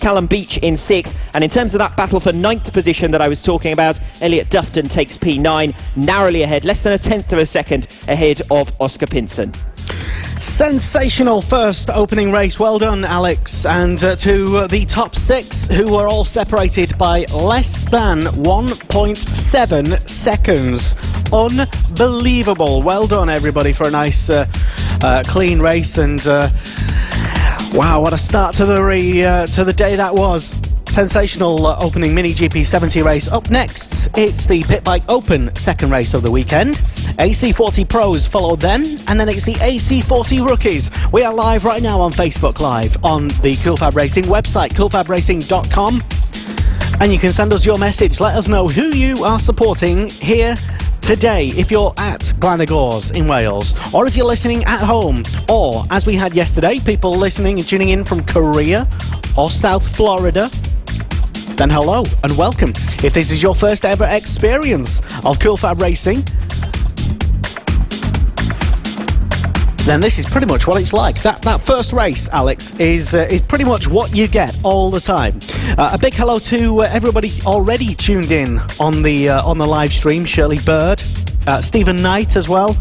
Callum Beach in 6th. And in terms of that battle for 9th position that I was talking about, Elliot Dufton takes P9, narrowly ahead, less than a tenth of a second ahead of Oscar Pinson. Sensational first opening race. Well done, Alex. And to the top 6, who were all separated by less than 1.7 seconds. Unbelievable. Well done, everybody, for a nice clean race. And wow, what a start to the day that was. Sensational opening Mini GP70 race. Up next, it's the Pit Bike Open second race of the weekend. AC40 Pros followed then, and then it's the AC40 Rookies. We are live right now on Facebook Live on the Cool Fab Racing website, coolfabracing.com, and you can send us your message. Let us know who you are supporting here today, if you're at Glanagors in Wales, or if you're listening at home, or, as we had yesterday, people listening and tuning in from Korea or South Florida. Then hello and welcome. If this is your first ever experience of Cool Fab Racing, then this is pretty much what it's like. That first race, Alex, is pretty much what you get all the time. A big hello to everybody already tuned in on the live stream. Shirley Bird, Stephen Knight as well,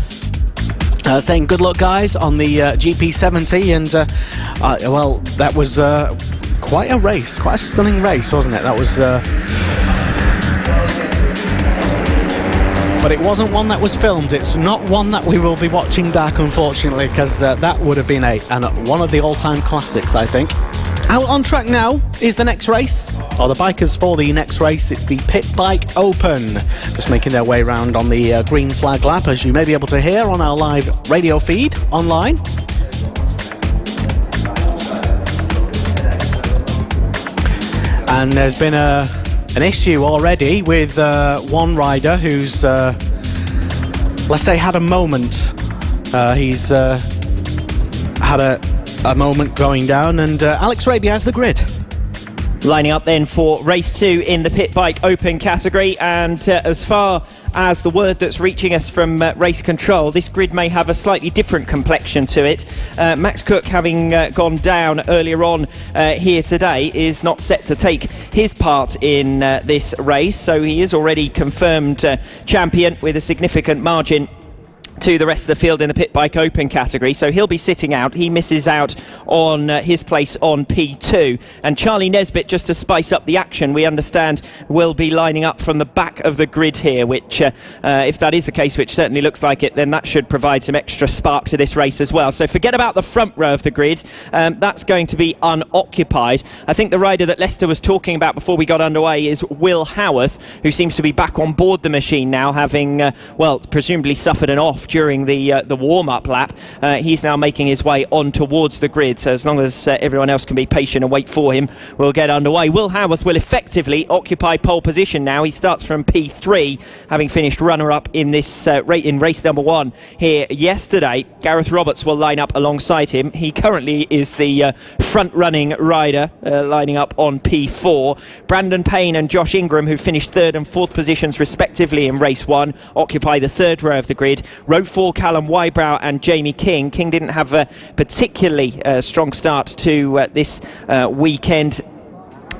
saying good luck, guys, on the GP70. And well, that was quite a race, quite a stunning race, wasn't it? That was. But it wasn't one that was filmed. It's not one that we will be watching back, unfortunately, because that would have been one of the all-time classics, I think. Out on track now is the next race, or the bikers for the next race. It's the Pit Bike Open, just making their way around on the green flag lap, as you may be able to hear on our live radio feed online. And there's been an issue already with one rider who's, let's say, had a moment. He's had a moment going down, and Alex Raby has the grid. Lining up then for race 2 in the Pit Bike Open category, and as far as the word that's reaching us from race control, this grid may have a slightly different complexion to it. Max Cook, having gone down earlier on here today, is not set to take his part in this race, so he is already confirmed champion with a significant margin to the rest of the field in the Pit Bike Open category, so he'll be sitting out. He misses out on his place on P2, and Charlie Nesbitt, just to spice up the action, we understand will be lining up from the back of the grid here, which if that is the case, which certainly looks like it, then that should provide some extra spark to this race as well. So forget about the front row of the grid, that's going to be unoccupied. I think the rider that Lester was talking about before we got underway is Will Howarth, who seems to be back on board the machine now, having well, presumably suffered an off during the warm-up lap. He's now making his way on towards the grid, so as long as everyone else can be patient and wait for him, we'll get underway. Will Howarth will effectively occupy pole position now. He starts from P3, having finished runner-up in this in race number 1 here yesterday. Gareth Roberts will line up alongside him. He currently is the front-running rider, lining up on P4. Brandon Payne and Josh Ingram, who finished 3rd and 4th positions respectively in race 1, occupy the 3rd row of the grid. Row 4, Callum Wybrow and Jamie King. King didn't have a particularly strong start to this weekend.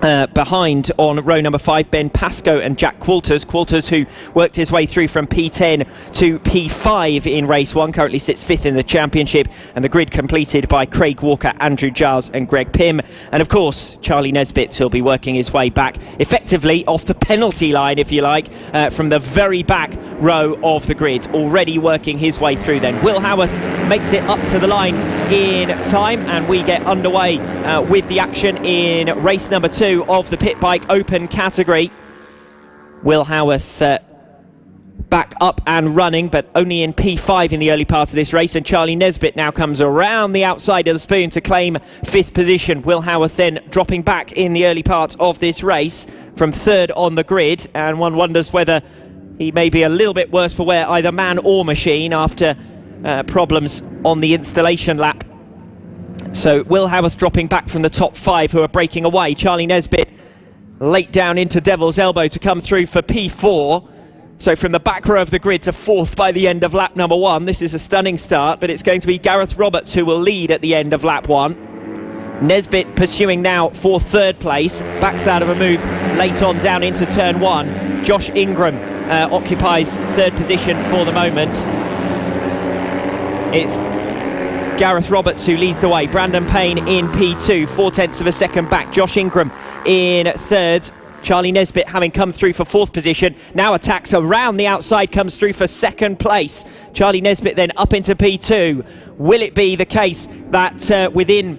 Behind on row number 5, Ben Pascoe and Jack Qualters. Qualters, who worked his way through from P10 to P5 in race 1, currently sits 5th in the championship, and the grid completed by Craig Walker, Andrew Giles and Greg Pym. And of course, Charlie Nesbitt, who'll be working his way back effectively off the penalty line, if you like, from the very back row of the grid, already working his way through then. Will Howarth makes it up to the line in time, and we get underway with the action in race number 2 of the Pit Bike Open category. Will Howarth back up and running, but only in P5 in the early part of this race, and Charlie Nesbitt now comes around the outside of the spoon to claim 5th position. Will Howarth then dropping back in the early part of this race from 3rd on the grid, and one wonders whether he may be a little bit worse for wear, either man or machine, after problems on the installation lap. So Will Howarth dropping back from the top 5, who are breaking away. Charlie Nesbitt late down into Devil's Elbow to come through for P4. So from the back row of the grid to 4th by the end of lap number 1. This is a stunning start, but it's going to be Gareth Roberts who will lead at the end of lap 1. Nesbitt pursuing now for third place, backs out of a move late on down into turn 1. Josh Ingram occupies third position for the moment. It's Gareth Roberts who leads the way. Brandon Payne in P2, 4/10 of a second back. Josh Ingram in third. Charlie Nesbitt having come through for fourth position, now attacks around the outside, comes through for second place. Charlie Nesbitt then up into P2. Will it be the case that within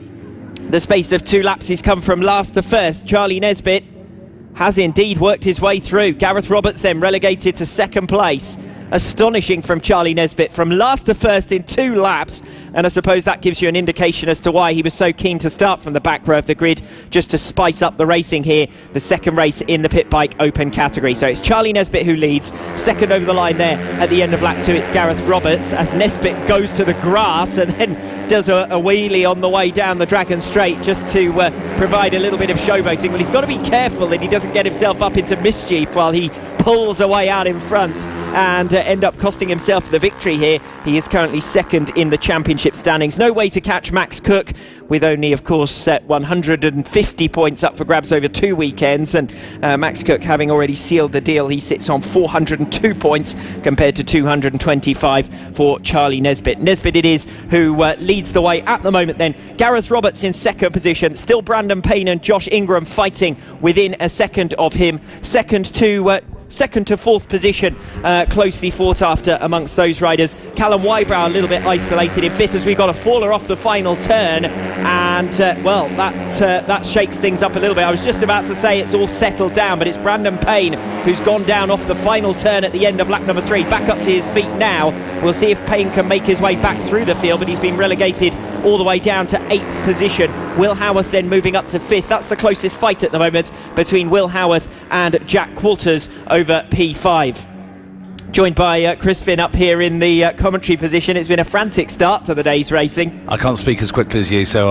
the space of 2 laps he's come from last to first? Charlie Nesbitt has indeed worked his way through. Gareth Roberts then relegated to second place. Astonishing from Charlie Nesbitt, from last to first in 2 laps, and I suppose that gives you an indication as to why he was so keen to start from the back row of the grid, just to spice up the racing here, the second race in the pit bike open category. So it's Charlie Nesbitt who leads, second over the line there at the end of lap 2. It's Gareth Roberts as Nesbitt goes to the grass and then does a wheelie on the way down the Dragon Straight just to provide a little bit of showboating. Well, he's got to be careful that he doesn't get himself up into mischief while he pulls away out in front and end up costing himself the victory here. He is currently second in the championship standings. No way to catch Max Cook, with only, of course, 150 points up for grabs over 2 weekends, and Max Cook having already sealed the deal. He sits on 402 points compared to 225 for Charlie Nesbitt. Nesbitt it is who leads the way at the moment then. Gareth Roberts in second position, still Brandon Payne and Josh Ingram fighting within a second of him. Second to fourth position, closely fought after amongst those riders. Callum Wybrow a little bit isolated in fifth as we've got a faller off the final turn, and well, that shakes things up a little bit. I was just about to say it's all settled down, but it's Brandon Payne who's gone down off the final turn at the end of lap number 3. Back up to his feet now. We'll see if Payne can make his way back through the field, but he's been relegated all the way down to 8th position. Will Howarth then moving up to 5th. That's the closest fight at the moment between Will Howarth and Jack Walters over P5. Joined by Crispin up here in the commentary position. It's been a frantic start to the day's racing. I can't speak as quickly as you, so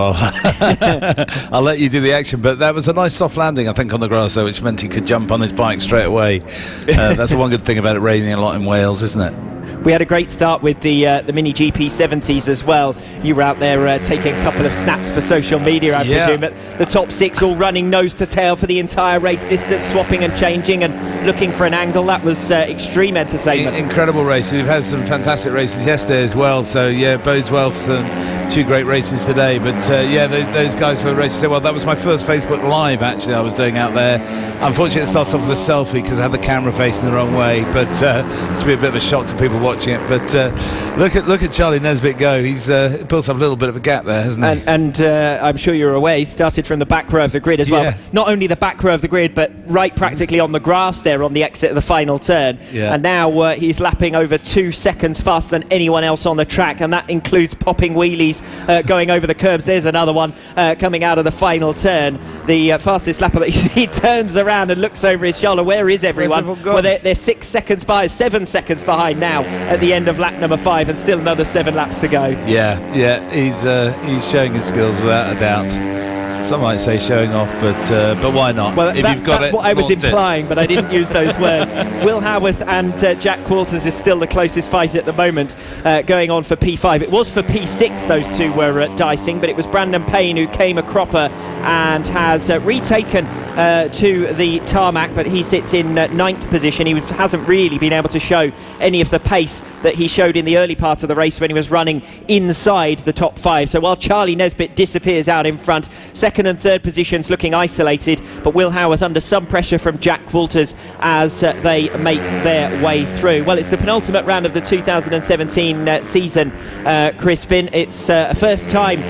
I'll let you do the action. But that was a nice soft landing, I think, on the grass, though, which meant he could jump on his bike straight away. That's the one good thing about it raining a lot in Wales, isn't it? We had a great start with the Mini GP70s as well. You were out there taking a couple of snaps for social media, I presume. The top 6 all running nose to tail for the entire race distance, swapping and changing and looking for an angle. That was extreme entertainment. Incredible race. We've had some fantastic races yesterday as well, so yeah, bodes well for some 2 great races today. But yeah, those guys were racing so well. That was my first Facebook Live, actually, I was doing out there. Unfortunately, it started off with a selfie because I had the camera facing the wrong way, but it's been a bit of a shock to people watching it. But look at Charlie Nesbitt go. He's built up a little bit of a gap there, hasn't he? And I'm sure you're aware, he started from the back row of the grid as well. Not only the back row of the grid, but right practically on the grass there on the exit of the final turn. And now he's lapping over 2 seconds faster than anyone else on the track, and that includes popping wheelies, going over the curbs. There's another one coming out of the final turn. The fastest lapper that he turns around and looks over his shoulder. Where is everyone? Well, they're 6 seconds behind, 7 seconds behind now at the end of lap number 5, and still another 7 laps to go. Yeah, he's showing his skills without a doubt. Some might say showing off, but why not? Well, that's what I was implying, but I didn't use those words. Will Howarth and Jack Walters is still the closest fight at the moment, going on for P5. It was for P6 those two were dicing, but it was Brandon Payne who came a cropper and has retaken to the tarmac, but he sits in 9th position. He hasn't really been able to show any of the pace that he showed in the early part of the race when he was running inside the top 5. So while Charlie Nesbitt disappears out in front, second and third positions looking isolated, but Will Howarth under some pressure from Jack Walters as they make their way through. Well, it's the penultimate round of the 2017 season, Crispin. It's a first time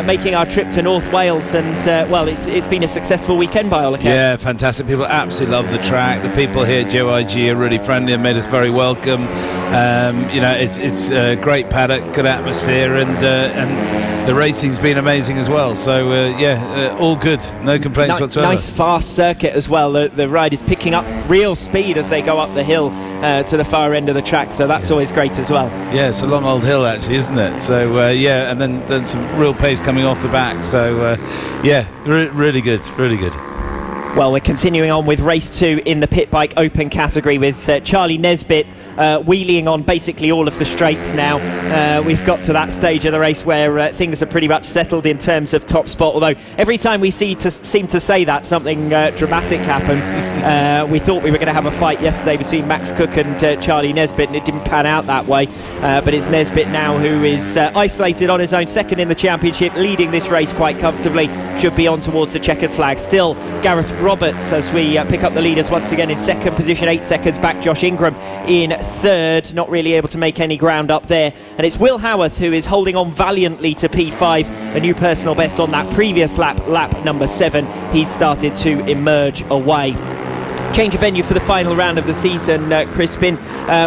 making our trip to North Wales, and well, it's been a successful weekend by all accounts. Yeah, fantastic. People absolutely love the track. The people here at GYG are really friendly and made us very welcome. You know, it's a great paddock, good atmosphere, and the racing's been amazing as well. So all good, no complaints whatsoever. Nice fast circuit as well. The ride is picking up real speed as they go up the hill to the far end of the track, so that's always great as well. Yeah, it's a long old hill actually, isn't it? So yeah, and then some real pace coming off the back. So yeah, really good, really good. Well, we're continuing on with race 2 in the pit bike open category with Charlie Nesbitt wheeling on basically all of the straights now. We've got to that stage of the race where things are pretty much settled in terms of top spot, although every time we seem to say that, something dramatic happens. We thought we were going to have a fight yesterday between Max Cook and Charlie Nesbitt, and it didn't pan out that way. But it's Nesbitt now who is isolated on his own, second in the championship, leading this race quite comfortably, should be on towards the checkered flag. Still Gareth Roberts as we pick up the leaders once again in second position, 8 seconds back. Josh Ingram in third, not really able to make any ground up there. And it's Will Howarth who is holding on valiantly to P5, a new personal best on that previous lap number 7. He's started to emerge away. Change of venue for the final round of the season, Crispin.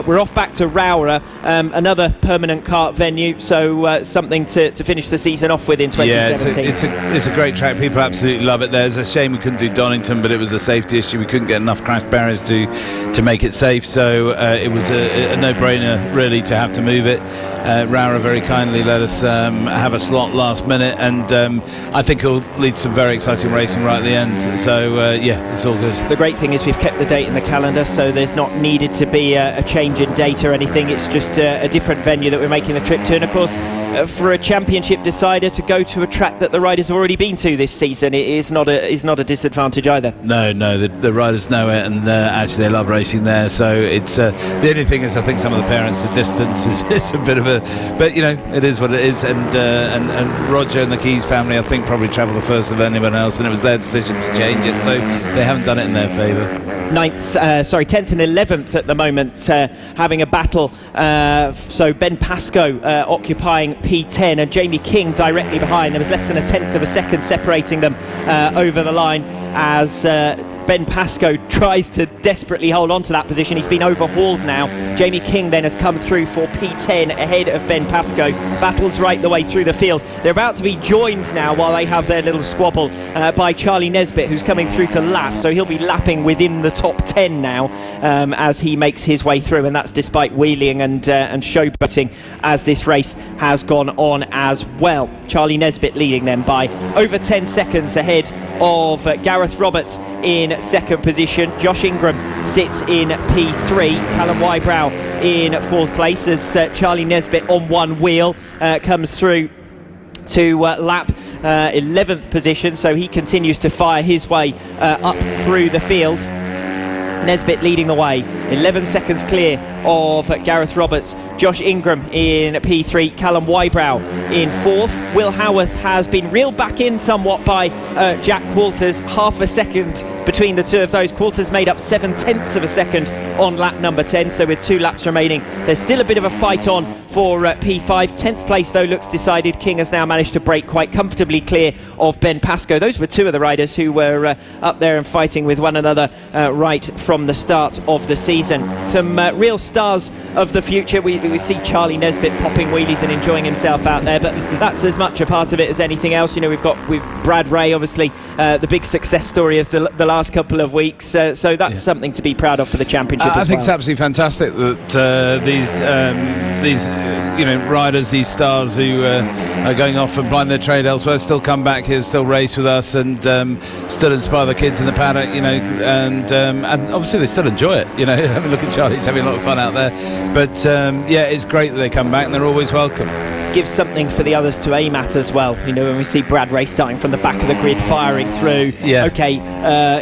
We're off back to Rowra, another permanent kart venue, so something to finish the season off with in 2017. Yeah, it's a great track. People absolutely love it there. It's a shame we couldn't do Donington, but it was a safety issue. We couldn't get enough crash barriers to make it safe, so it was a no-brainer really to have to move it. Rowra very kindly let us have a slot last minute, and I think it'll lead to some very exciting racing right at the end. So yeah, it's all good. The great thing is we've kept the date in the calendar, so there's not needed to be a change in date or anything. It's just a different venue that we're making the trip to, and of course for a championship decider to go to a track that the riders have already been to this season, it is not a disadvantage either. No, the riders know it, and actually they love racing there, so it's the only thing is I think some of the parents, the distance is a bit of a, but you know, it is what it is, and Roger and the Keys family I think probably travelled the first of anyone else, and it was their decision to change it, so they haven't done it in their favour. 10th and 11th at the moment, having a battle. So Ben Pascoe occupying P10 and Jamie King directly behind. There was less than a tenth of a second separating them over the line as Ben Pascoe tries to desperately hold on to that position. He's been overhauled now. Jamie King then has come through for P10 ahead of Ben Pascoe. Battles right the way through the field. They're about to be joined now while they have their little squabble by Charlie Nesbitt, who's coming through to lap. So he'll be lapping within the top 10 now as he makes his way through, and that's despite wheeling and showboating as this race has gone on as well. Charlie Nesbitt leading them by over 10 seconds ahead of Gareth Roberts in second position. Josh Ingram sits in P3. Callum Wybrow in fourth place as Charlie Nesbitt on one wheel comes through to lap 11th position, so he continues to fire his way up through the field. Nesbitt leading the way, 11 seconds clear of Gareth Roberts. Josh Ingram in P3, Callum Wybrow in fourth. Will Howarth has been reeled back in somewhat by Jack Walters, half a second between the two of those. Walters made up 7/10 of a second on lap number 10, so with 2 laps remaining there's still a bit of a fight on for P5. 10th place though looks decided. King has now managed to break quite comfortably clear of Ben Pascoe. Those were 2 of the riders who were up there and fighting with one another right from the start of the season. Some real stars of the future. We see Charlie Nesbitt popping wheelies and enjoying himself out there, but that's as much a part of it as anything else. You know, we've Brad Ray, obviously the big success story of the last couple of weeks, so that's something to be proud of for the championship I as think well. it's absolutely fantastic that these you know, riders, these stars who are going off and blind their trade elsewhere still come back here, still race with us, and still inspire the kids in the paddock, you know, and obviously they still enjoy it, you know. I mean, look at Charlie, he's having a lot of fun out there, but yeah, it's great that they come back and they're always welcome. Gives something for the others to aim at as well. You know, when we see Brad Ray starting from the back of the grid, firing through, okay,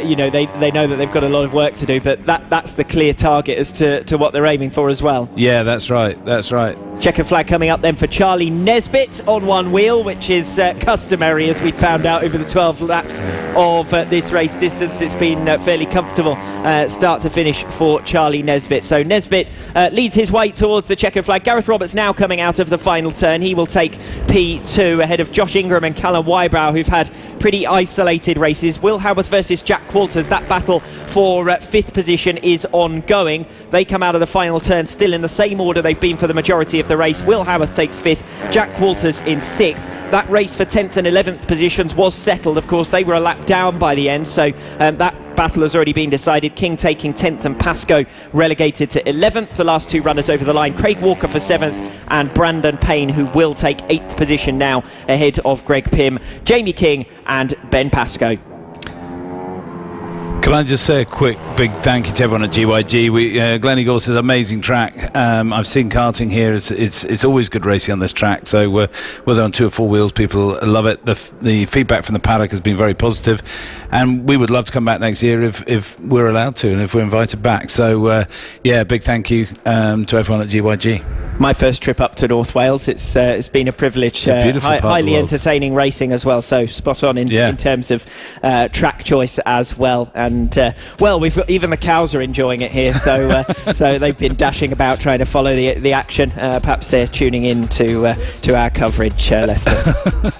you know, they know that they've got a lot of work to do, but that's the clear target as to what they're aiming for as well. Yeah, that's right, that's right. Checkered flag coming up then for Charlie Nesbitt on one wheel, which is customary, as we found out over the 12 laps of this race distance. It's been fairly comfortable start to finish for Charlie Nesbitt. So Nesbitt leads his way towards the checkered flag. Gareth Roberts now coming out of the final turn. He will take P2 ahead of Josh Ingram and Callum Wybrow, who've had pretty isolated races. Will Howarth versus Jack Walters. That battle for 5th position is ongoing. They come out of the final turn still in the same order they've been for the majority of the race. Will Howarth takes 5th, Jack Walters in 6th. That race for 10th and 11th positions was settled. Of course, they were a lap down by the end, so that battle has already been decided. King taking 10th and Pascoe relegated to 11th. The last 2 runners over the line, Craig Walker for 7th and Brandon Payne, who will take 8th position now ahead of Greg Pym, Jamie King and Ben Pascoe. Can I just say a quick big thank you to everyone at GYG? Gleneagles is an amazing track. I've seen karting here. It's always good racing on this track. So whether on 2 or 4 wheels, people love it. The feedback from the paddock has been very positive, and we would love to come back next year if we're allowed to and if we're invited back. So big thank you to everyone at GYG. My first trip up to North Wales. It's been a privilege. It's a beautiful part highly of the world. Entertaining racing as well. So spot on in terms of track choice as well. And we've got, even the cows are enjoying it here. So so they've been dashing about trying to follow the action. Perhaps they're tuning in to our coverage, Lester.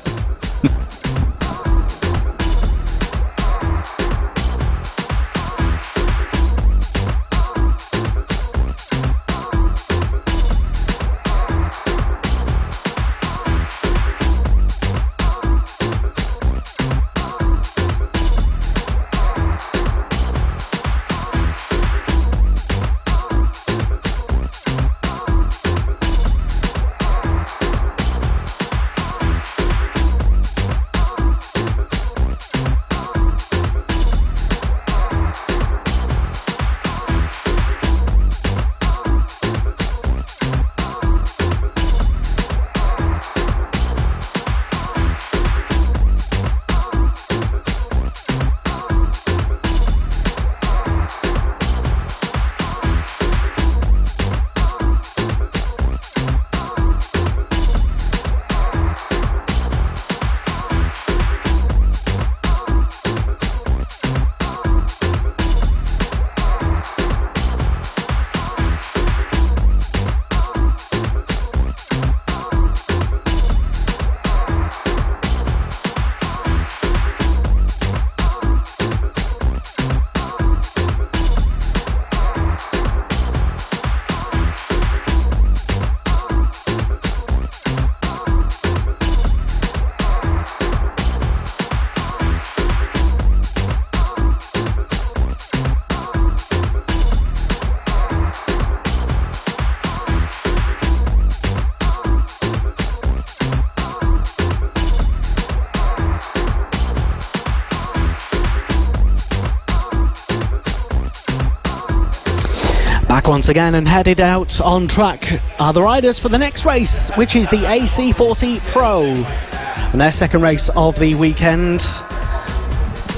Back once again and headed out on track are the riders for the next race, which is the AC40 Pro. And their second race of the weekend.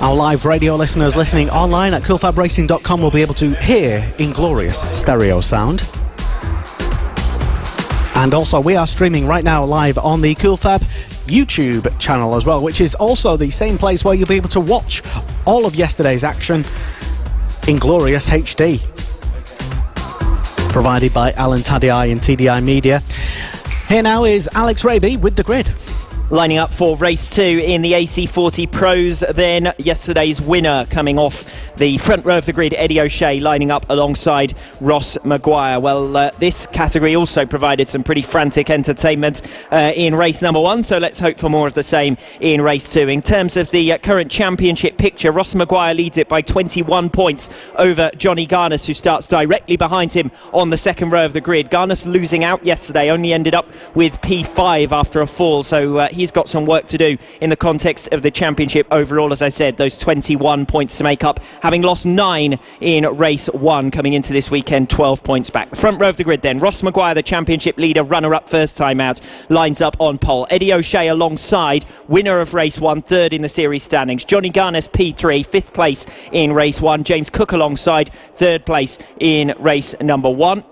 Our live radio listeners listening online at coolfabracing.com will be able to hear in glorious stereo sound. And also we are streaming right now live on the Coolfab YouTube channel as well, which is also the same place where you'll be able to watch all of yesterday's action in glorious HD. Provided by Alan Tadei and TDI Media. Here now is Alex Raby with the grid. Lining up for race 2 in the AC40 Pros, then yesterday's winner coming off the front row of the grid, Eddie O'Shea, lining up alongside Ross Maguire. Well, this category also provided some pretty frantic entertainment in race number 1, so let's hope for more of the same in race 2. In terms of the current championship picture, Ross Maguire leads it by 21 points over Johnny Garnes, who starts directly behind him on the second row of the grid. Garnes losing out yesterday, only ended up with P5 after a fall, so he's got some work to do in the context of the championship overall. As I said, those 21 points to make up, having lost 9 in race 1 coming into this weekend, 12 points back. The front row of the grid then, Ross Maguire, the championship leader, runner-up first time out, lines up on pole. Eddie O'Shea alongside, winner of race 1, third in the series standings. Johnny Garnes P3, 5th place in race 1. James Cook alongside, 3rd place in race number 1.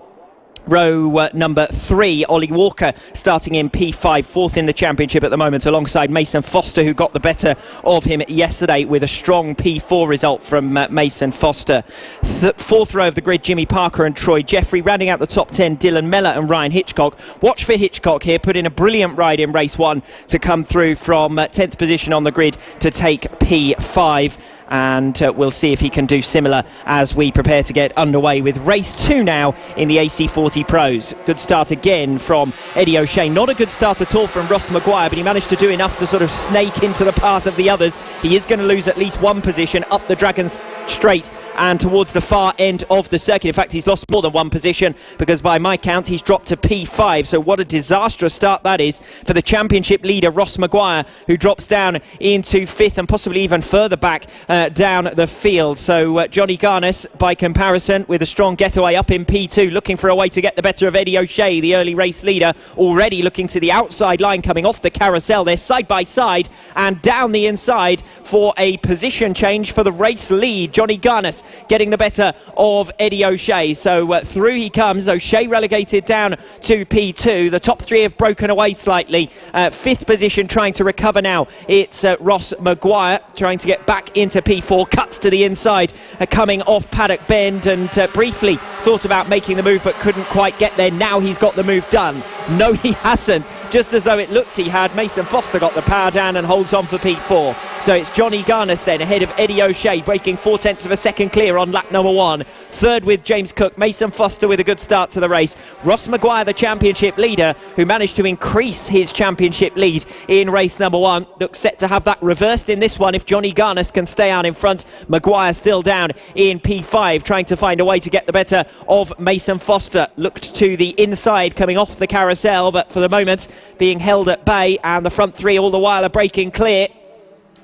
Row number 3, Ollie Walker starting in P5, 4th in the championship at the moment, alongside Mason Foster, who got the better of him yesterday with a strong P4 result from Mason Foster. 4th row of the grid, Jimmy Parker and Troy Jeffrey. Rounding out the top 10, Dylan Mellor and Ryan Hitchcock. Watch for Hitchcock here, put in a brilliant ride in race 1 to come through from 10th position on the grid to take P5. And we'll see if he can do similar as we prepare to get underway with race 2 now in the AC40 Duty Pros. Good start again from Eddie O'Shea. Not a good start at all from Ross Maguire, but he managed to do enough to sort of snake into the path of the others. He is going to lose at least one position up the Dragon Straight and towards the far end of the circuit. In fact, he's lost more than one position, because by my count he's dropped to P5. So what a disastrous start that is for the championship leader Ross Maguire, who drops down into 5th and possibly even further back down the field. So Johnny Garnes, by comparison, with a strong getaway up in P2, looking for a way to get the better of Eddie O'Shea, the early race leader, already looking to the outside line coming off the carousel. They're side by side and down the inside for a position change for the race lead. Johnny Garnes getting the better of Eddie O'Shea. So through he comes. O'Shea relegated down to P2. The top three have broken away slightly. 5th position trying to recover now. It's Ross Maguire trying to get back into P4. Cuts to the inside, coming off Paddock Bend, and briefly thought about making the move but couldn't quite get there. Now he's got the move done. No, he hasn't. Just as though it looked he had, Mason Foster got the power down and holds on for P4. So it's Johnny Garnes then ahead of Eddie O'Shea, breaking 0.4 of a second clear on lap number 1. Third with James Cook. Mason Foster with a good start to the race. Ross Maguire, the championship leader, who managed to increase his championship lead in race number 1, looks set to have that reversed in this one if Johnny Garnes can stay out in front. Maguire still down in P5, trying to find a way to get the better of Mason Foster. Looked to the inside coming off the carousel, but for the moment being held at bay, and the front three all the while are breaking clear.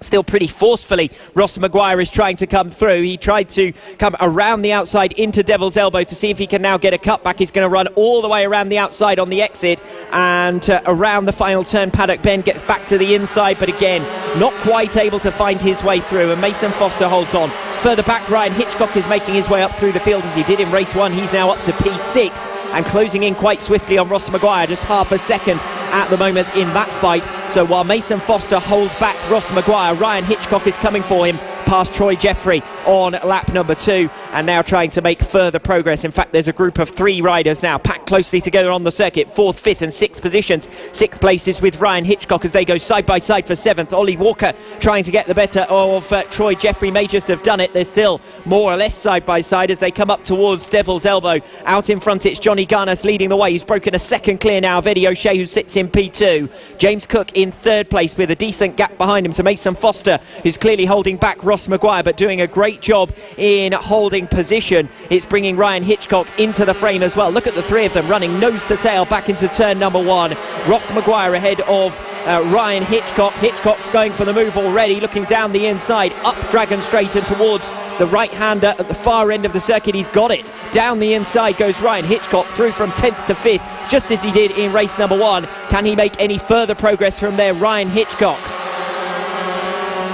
Still pretty forcefully, Ross Maguire is trying to come through. He tried to come around the outside into Devil's Elbow to see if he can now get a cutback. He's going to run all the way around the outside on the exit and around the final turn. Paddock Bend gets back to the inside, but again, not quite able to find his way through, and Mason Foster holds on. Further back, Ryan Hitchcock is making his way up through the field as he did in race 1. He's now up to P6 and closing in quite swiftly on Ross Maguire, just half a second at the moment in that fight. So while Mason Foster holds back Ross Maguire, Ryan Hitchcock is coming for him past Troy Jeffrey on lap number 2, and now trying to make further progress. In fact, there's a group of 3 riders now packed closely together on the circuit. 4th, 5th and 6th positions. 6th places with Ryan Hitchcock as they go side by side for 7th. Ollie Walker trying to get the better of Troy Jeffrey. May just have done it. They're still more or less side by side as they come up towards Devil's Elbow. Out in front, it's Johnny Garnes leading the way. He's broken a second clear now of Eddie O'Shea, who sits in P2. James Cook in 3rd place with a decent gap behind him to Mason Foster, who's clearly holding back Ross Maguire, but doing a great job in holding position. It's bringing Ryan Hitchcock into the frame as well. Look at the 3 of them running nose to tail back into turn number 1. Ross Maguire ahead of Ryan Hitchcock. Hitchcock's going for the move already, looking down the inside, up Dragon Straight and towards the right-hander at the far end of the circuit. He's got it. Down the inside goes Ryan Hitchcock, through from 10th to 5th, just as he did in race number 1. Can he make any further progress from there? Ryan Hitchcock.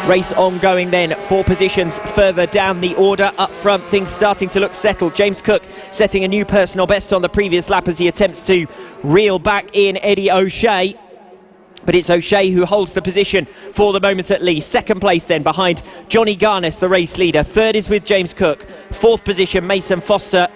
Race ongoing then, 4 positions further down the order. Up front, things starting to look settled. James Cook setting a new personal best on the previous lap as he attempts to reel back in Eddie O'Shea. But it's O'Shea who holds the position for the moment at least. 2nd place then behind Johnny Garnes, the race leader. 3rd is with James Cook. 4th position, Mason Foster,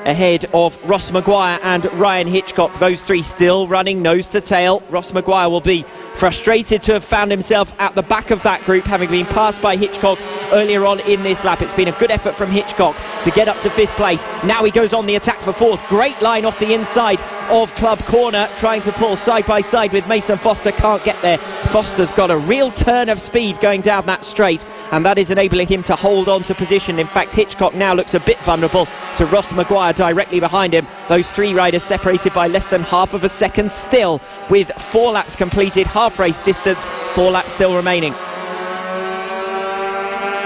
ahead of Ross Maguire and Ryan Hitchcock. Those 3 still running nose to tail. Ross Maguire will be frustrated to have found himself at the back of that group, having been passed by Hitchcock earlier on in this lap. It's been a good effort from Hitchcock to get up to 5th place. Now he goes on the attack for 4th. Great line off the inside of Club Corner, trying to pull side by side with Mason Foster. Can't get there. Foster's got a real turn of speed going down that straight, and that is enabling him to hold on to position. In fact, Hitchcock now looks a bit vulnerable to Ross Maguire directly behind him. Those 3 riders separated by less than half of a second still, with 4 laps completed, half race distance, 4 laps still remaining.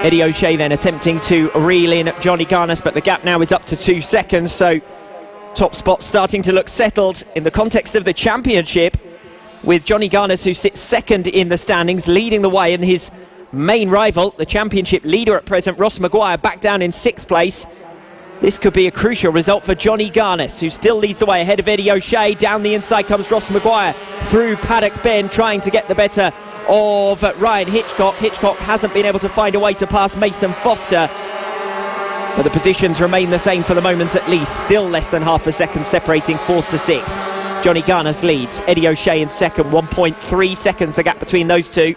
Eddie O'Shea then attempting to reel in Johnny Garnes, but the gap now is up to 2 seconds, so top spot starting to look settled in the context of the championship, with Johnny Garnes, who sits 2nd in the standings, leading the way, and his main rival, the championship leader at present, Ross Maguire, back down in 6th place. This could be a crucial result for Johnny Garnes, who still leads the way ahead of Eddie O'Shea. Down the inside comes Ross Maguire through Paddock Bend, trying to get the better of Ryan Hitchcock. Hitchcock hasn't been able to find a way to pass Mason Foster, but the positions remain the same for the moment at least. Still less than half a second separating 4th to 6th. Johnny Garnes leads. Eddie O'Shea in 2nd, 1.3 seconds the gap between those 2.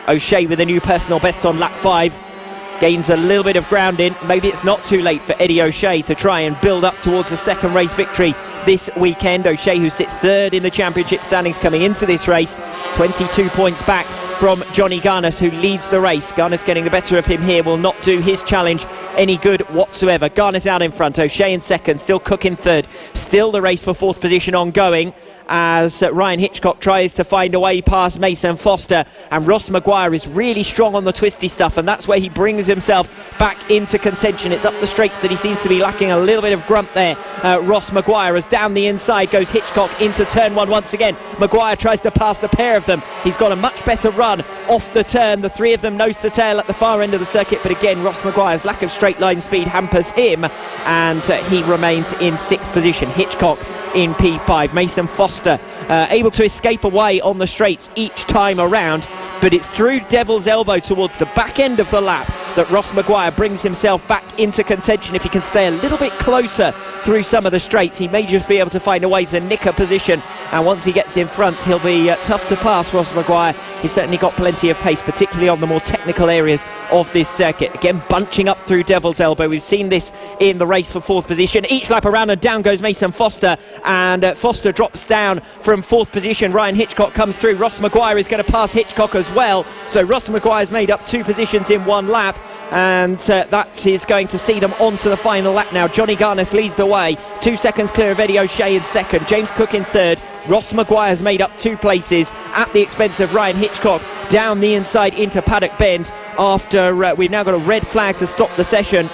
O'Shea with a new personal best on lap 5. Gains a little bit of ground in. Maybe it's not too late for Eddie O'Shea to try and build up towards a 2nd race victory this weekend. O'Shea, who sits third in the championship standings coming into this race, 22 points back from Johnny Garnes, who leads the race. Garnes getting the better of him here will not do his challenge any good whatsoever. Garnes out in front, O'Shea in second, still Cook in third. Still the race for fourth position ongoing as Ryan Hitchcock tries to find a way past Mason Foster, and Ross Maguire is really strong on the twisty stuff, and that's where he brings himself back into contention. It's up the straights that he seems to be lacking a little bit of grunt there. Ross Maguire, as down the inside goes Hitchcock into turn one once again. Maguire tries to pass the pair of them. He's got a much better run off the turn, the three of them nose to tail at the far end of the circuit, but again Ross Maguire's lack of straight line speed hampers him, and he remains in sixth position. Hitchcock in P5. Mason Foster able to escape away on the straights each time around, but it's through Devil's Elbow towards the back end of the lap that Ross Maguire brings himself back into contention. If he can stay a little bit closer through some of the straights, he may just be able to find a way to nick a position, and once he gets in front he'll be tough to pass. Ross Maguire, he's certainly got plenty of pace, particularly on the more technical areas of this circuit. Again, bunching up through Devil's Elbow. We've seen this in the race for fourth position. Each lap around and down goes Mason Foster, and Foster drops down from fourth position. Ryan Hitchcock comes through. Ross Maguire is going to pass Hitchcock as well, so Ross Maguire's made up two positions in one lap, and that is going to see them on to the final lap now. Johnny Garnes leads the way, 2 seconds clear of Eddie O'Shea in second, James Cook in third. Ross Maguire's made up two places at the expense of Ryan Hitchcock down the inside into Paddock Bend after we've now got a red flag to stop the session.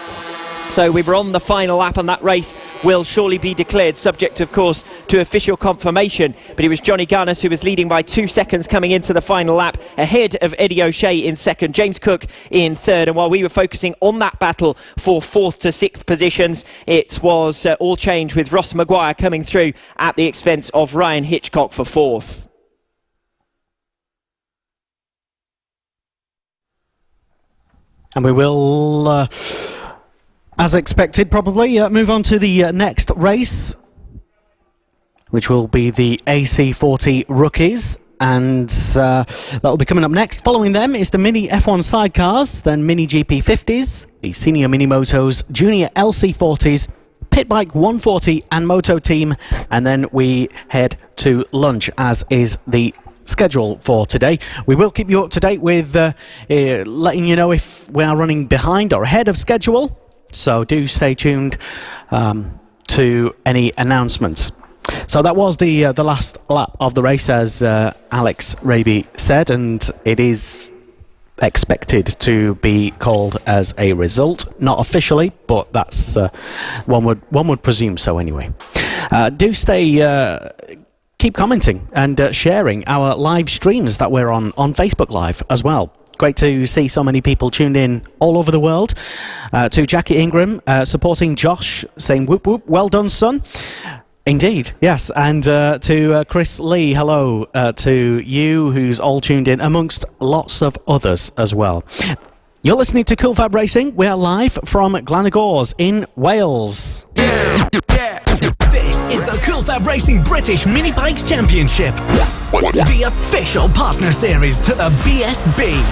So we were on the final lap, and that race will surely be declared, subject of course to official confirmation. But it was Johnny Garnes who was leading by 2 seconds coming into the final lap, ahead of Eddie O'Shea in second, James Cook in third. And while we were focusing on that battle for fourth to sixth positions, it was all change with Ross Maguire coming through at the expense of Ryan Hitchcock for fourth. And we will as expected, probably move on to the next race, which will be the AC40 Rookies, and that will be coming up next. Following them is the Mini F1 Sidecars, then Mini GP50s, the Senior Mini Motos, Junior LC40s, Pit Bike 140 and Moto Team, and then we head to lunch, as is the schedule for today. We will keep you up to date with letting you know if we are running behind or ahead of schedule. So do stay tuned to any announcements. So that was the last lap of the race, as Alex Raby said, and it is expected to be called as a result. Not officially, but that's one would presume so anyway. Do stay. Keep commenting and sharing our live streams that we're on Facebook Live as well. Great to see so many people tuned in all over the world. To Jackie Ingram supporting Josh, saying whoop whoop, well done son. Indeed, yes. And to Chris Lee, hello to you, who's all tuned in, amongst lots of others as well. You're listening to Cool Fab Racing. We are live from Glenagors in Wales. This is the Cool Fab Racing British Mini Bikes Championship, the official partner series to the BSB.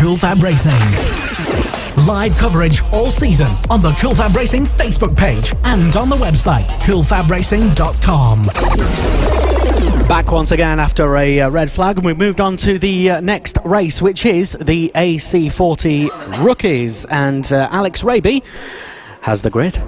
Cool Fab Racing. Live coverage all season on the Cool Fab Racing Facebook page and on the website coolfabracing.com. Back once again after a red flag, and we've moved on to the next race, which is the AC40 Rookies, and Alex Raby has the grid.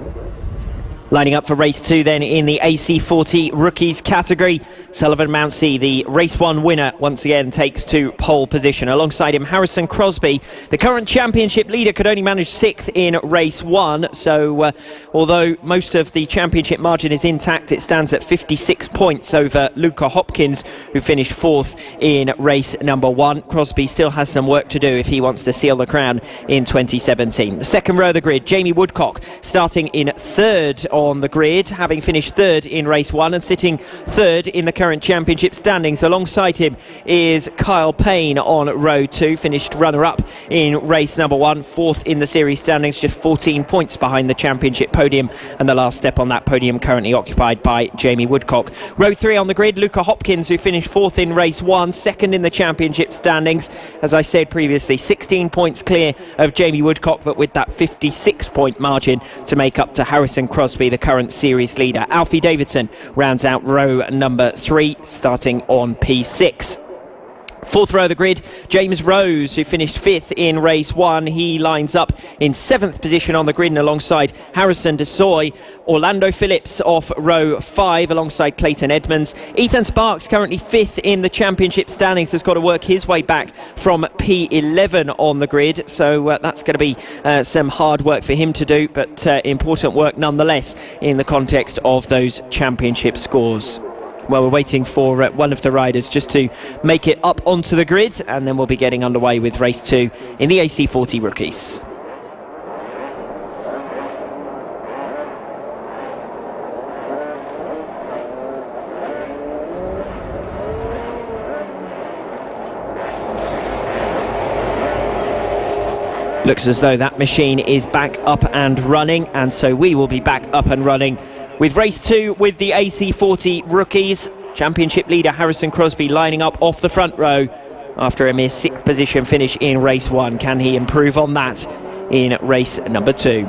Lining up for race 2 then in the AC40 Rookies category, Sullivan Mountsie, the race 1 winner, once again takes to pole position. Alongside him, Harrison Crosby, the current championship leader, could only manage 6th in race 1. So although most of the championship margin is intact, it stands at 56 points over Luca Hopkins, who finished 4th in race number 1. Crosby still has some work to do if he wants to seal the crown in 2017. The second row of the grid, Jamie Woodcock starting in 3rd on the grid, having finished 3rd in race 1 and sitting 3rd in the current championship standings. Alongside him is Kyle Payne on row 2, finished runner-up in race number 1, 4th in the series standings, just 14 points behind the championship podium, and the last step on that podium currently occupied by Jamie Woodcock. Row 3 on the grid, Luca Hopkins, who finished 4th in race 1, 2nd in the championship standings. As I said previously, 16 points clear of Jamie Woodcock, but with that 56-point margin to make up to Harrison Crosby, the current series leader. Alfie Davidson rounds out row number 3, starting on P6. 4th row of the grid, James Rose, who finished 5th in race 1. He lines up in 7th position on the grid, and alongside Harrison Desoy. Orlando Phillips off row 5 alongside Clayton Edmonds. Ethan Sparks, currently 5th in the championship standings, has got to work his way back from P11 on the grid, so that's going to be some hard work for him to do, but important work nonetheless in the context of those championship scores. Well, we're waiting for one of the riders just to make it up onto the grid, and then we'll be getting underway with race 2 in the AC40 Rookies. Looks as though that machine is back up and running, and so we will be back up and running with race 2 with the AC40 Rookies. Championship leader Harrison Crosby lining up off the front row after a mere 6th position finish in race 1. Can he improve on that in race number 2?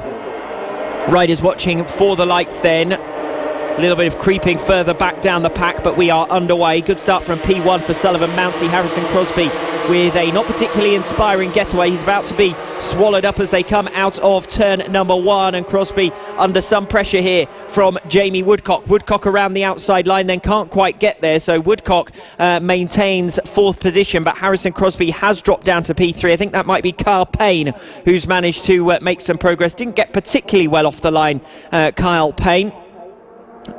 Riders watching for the lights then. A little bit of creeping further back down the pack, but we are underway. Good start from P1 for Sullivan Mountsie. Harrison Crosby with a not particularly inspiring getaway. He's about to be swallowed up as they come out of turn number 1, and Crosby under some pressure here from Jamie Woodcock. Woodcock around the outside line, then can't quite get there, so Woodcock maintains 4th position, but Harrison Crosby has dropped down to P3. I think that might be Kyle Payne who's managed to make some progress. Didn't get particularly well off the line, Kyle Payne.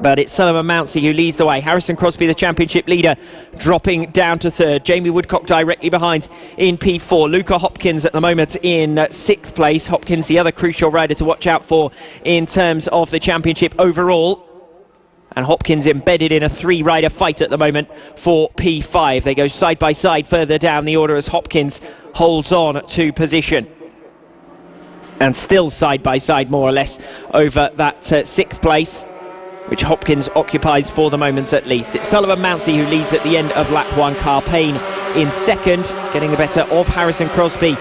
But it's Sullivan Mountsie who leads the way. Harrison Crosby, the championship leader, dropping down to 3rd. Jamie Woodcock directly behind in P4. Luca Hopkins at the moment in 6th place. Hopkins, the other crucial rider to watch out for in terms of the championship overall. And Hopkins embedded in a 3-rider fight at the moment for P5. They go side by side further down the order as Hopkins holds on to position. And still side by side, more or less, over that 6th place, which Hopkins occupies for the moment at least. It's Sullivan Mountsie who leads at the end of lap 1. Kyle Payne in 2nd, getting the better of Harrison Crosby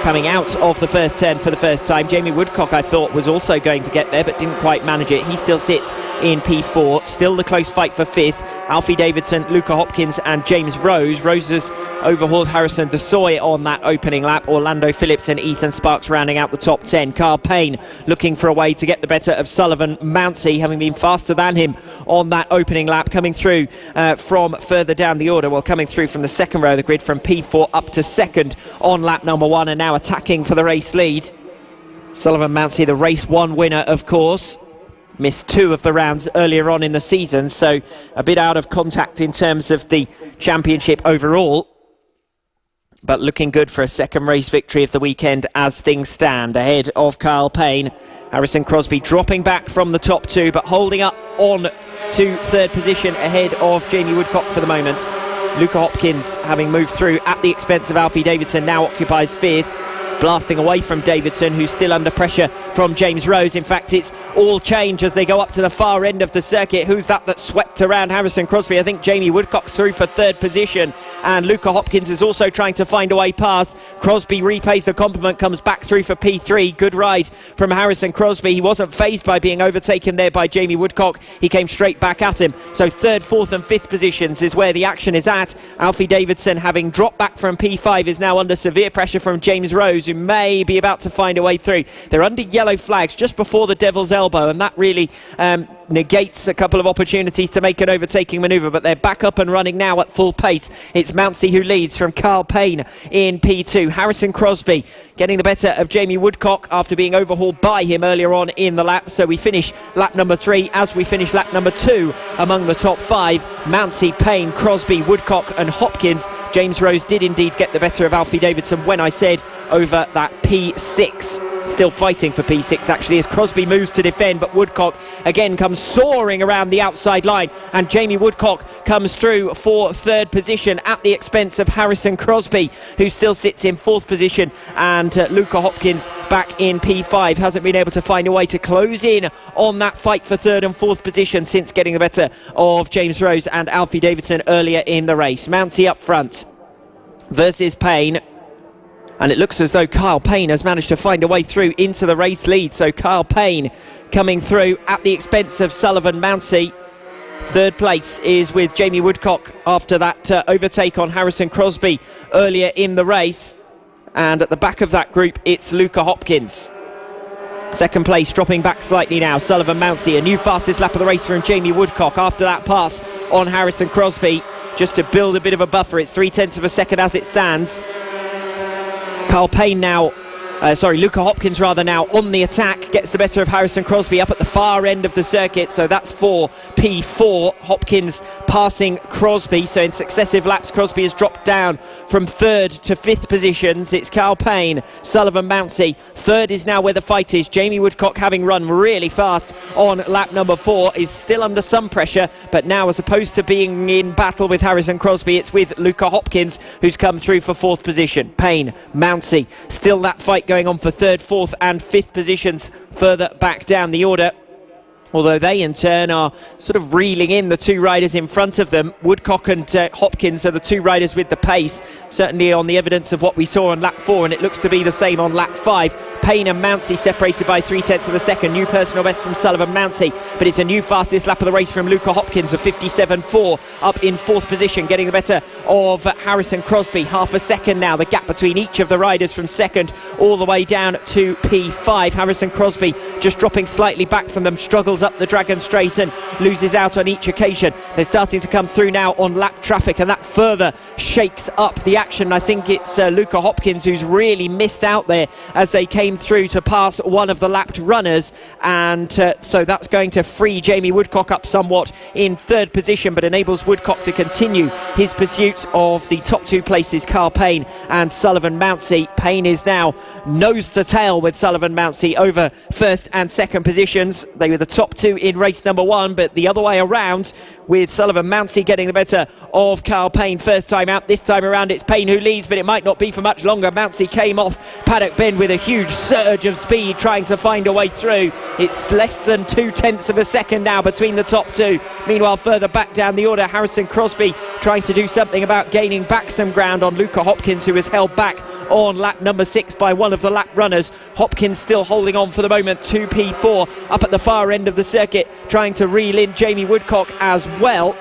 coming out of the first turn for the first time. Jamie Woodcock, I thought, was also going to get there, but didn't quite manage it. He still sits in P4. Still the close fight for 5th. Alfie Davidson, Luca Hopkins and James Rose. Rose has overhauled Harrison Desoy on that opening lap. Orlando Phillips and Ethan Sparks rounding out the top 10. Kyle Payne looking for a way to get the better of Sullivan Mountsie, having been faster than him on that opening lap, coming through from further down the order. Well, coming through from the second row of the grid, from P4 up to 2nd on lap number 1, and now attacking for the race lead. Sullivan Mountsie, the race 1 winner, of course. Missed 2 of the rounds earlier on in the season, so a bit out of contact in terms of the championship overall. But looking good for a second race victory of the weekend as things stand. Ahead of Kyle Payne. Harrison Crosby dropping back from the top 2, but holding up on to 3rd position ahead of Jamie Woodcock for the moment. Luca Hopkins, having moved through at the expense of Alfie Davidson, now occupies 5th. blasting away from Davidson, who's still under pressure from James Rose. In fact, it's all change as they go up to the far end of the circuit. Who's that swept around Harrison Crosby? I think Jamie Woodcock's through for third position, and Luca Hopkins is also trying to find a way past. Crosby repays the compliment, comes back through for P3. Good ride from Harrison Crosby. He wasn't fazed by being overtaken there by Jamie Woodcock. He came straight back at him. So third, fourth and fifth positions is where the action is at. Alfie Davidson, having dropped back from P5, is now under severe pressure from James Rose, who may be about to find a way through. They're under yellow flags just before the Devil's Elbow, and that really negates a couple of opportunities to make an overtaking manoeuvre, but they're back up and running now at full pace. It's Mouncey who leads from Carl Payne in P2. Harrison Crosby getting the better of Jamie Woodcock after being overhauled by him earlier on in the lap. So we finish lap number 3 as we finish lap number 2 among the top 5. Mouncey, Payne, Crosby, Woodcock and Hopkins. James Rose did indeed get the better of Alfie Davidson when I said over that P6. Still fighting for P6 actually as Crosby moves to defend, but Woodcock again comes soaring around the outside line, and Jamie Woodcock comes through for third position at the expense of Harrison Crosby, who still sits in fourth position, and Luca Hopkins back in P5 hasn't been able to find a way to close in on that fight for third and fourth position since getting the better of James Rose and Alfie Davidson earlier in the race. Mouncey up front versus Payne. And it looks as though Kyle Payne has managed to find a way through into the race lead. So Kyle Payne coming through at the expense of Sullivan Mouncey. Third place is with Jamie Woodcock after that overtake on Harrison Crosby earlier in the race. And at the back of that group, it's Luca Hopkins. Second place dropping back slightly now. Sullivan Mouncey, a new fastest lap of the race from Jamie Woodcock after that pass on Harrison Crosby. Just to build a bit of a buffer, it's 0.3 of a second as it stands. Carl Payne now, Luca Hopkins rather, now on the attack, gets the better of Harrison Crosby up at the far end of the circuit, so that's for P4. Hopkins passing Crosby, so in successive laps Crosby has dropped down from third to fifth positions. It's Carl Payne, Sullivan Mouncey. Third is now where the fight is. Jamie Woodcock, having run really fast on lap number 4, is still under some pressure, but now as opposed to being in battle with Harrison Crosby, it's with Luca Hopkins, who's come through for fourth position. Payne, Mouncey, still that fight going on for third, fourth and fifth positions further back down the order. Although they in turn are sort of reeling in the two riders in front of them. Woodcock and Hopkins are the two riders with the pace, certainly on the evidence of what we saw on lap 4, and it looks to be the same on lap 5. Payne and Mouncey separated by 0.3 of a second. New personal best from Sullivan Mouncey, but it's a new fastest lap of the race from Luca Hopkins of 57.4, up in fourth position, getting the better of Harrison Crosby. Half a second now, the gap between each of the riders from second all the way down to P5. Harrison Crosby just dropping slightly back from them, struggles up the Dragon Straight and loses out on each occasion. They're starting to come through now on lap traffic, and that further shakes up the action. I think it's Luca Hopkins who's really missed out there as they came through to pass one of the lapped runners, and so that's going to free Jamie Woodcock up somewhat in third position, but enables Woodcock to continue his pursuit of the top two places, Carl Payne and Sullivan Mouncey. Payne is now nose to tail with Sullivan Mouncey over first and second positions. They were the top two in race number 1, but the other way around, with Sullivan Mouncey getting the better of Carl Payne first time out. This time around it's Payne who leads, but it might not be for much longer. Mouncey came off Paddock Bend with a huge surge of speed trying to find a way through. It's less than 0.2 of a second now between the top two. Meanwhile, further back down the order, Harrison Crosby trying to do something about gaining back some ground on Luca Hopkins, who is held back on lap number 6 by one of the lap runners. Hopkins still holding on for the moment to P4 up at the far end of the circuit, trying to reel in Jamie Woodcock as well.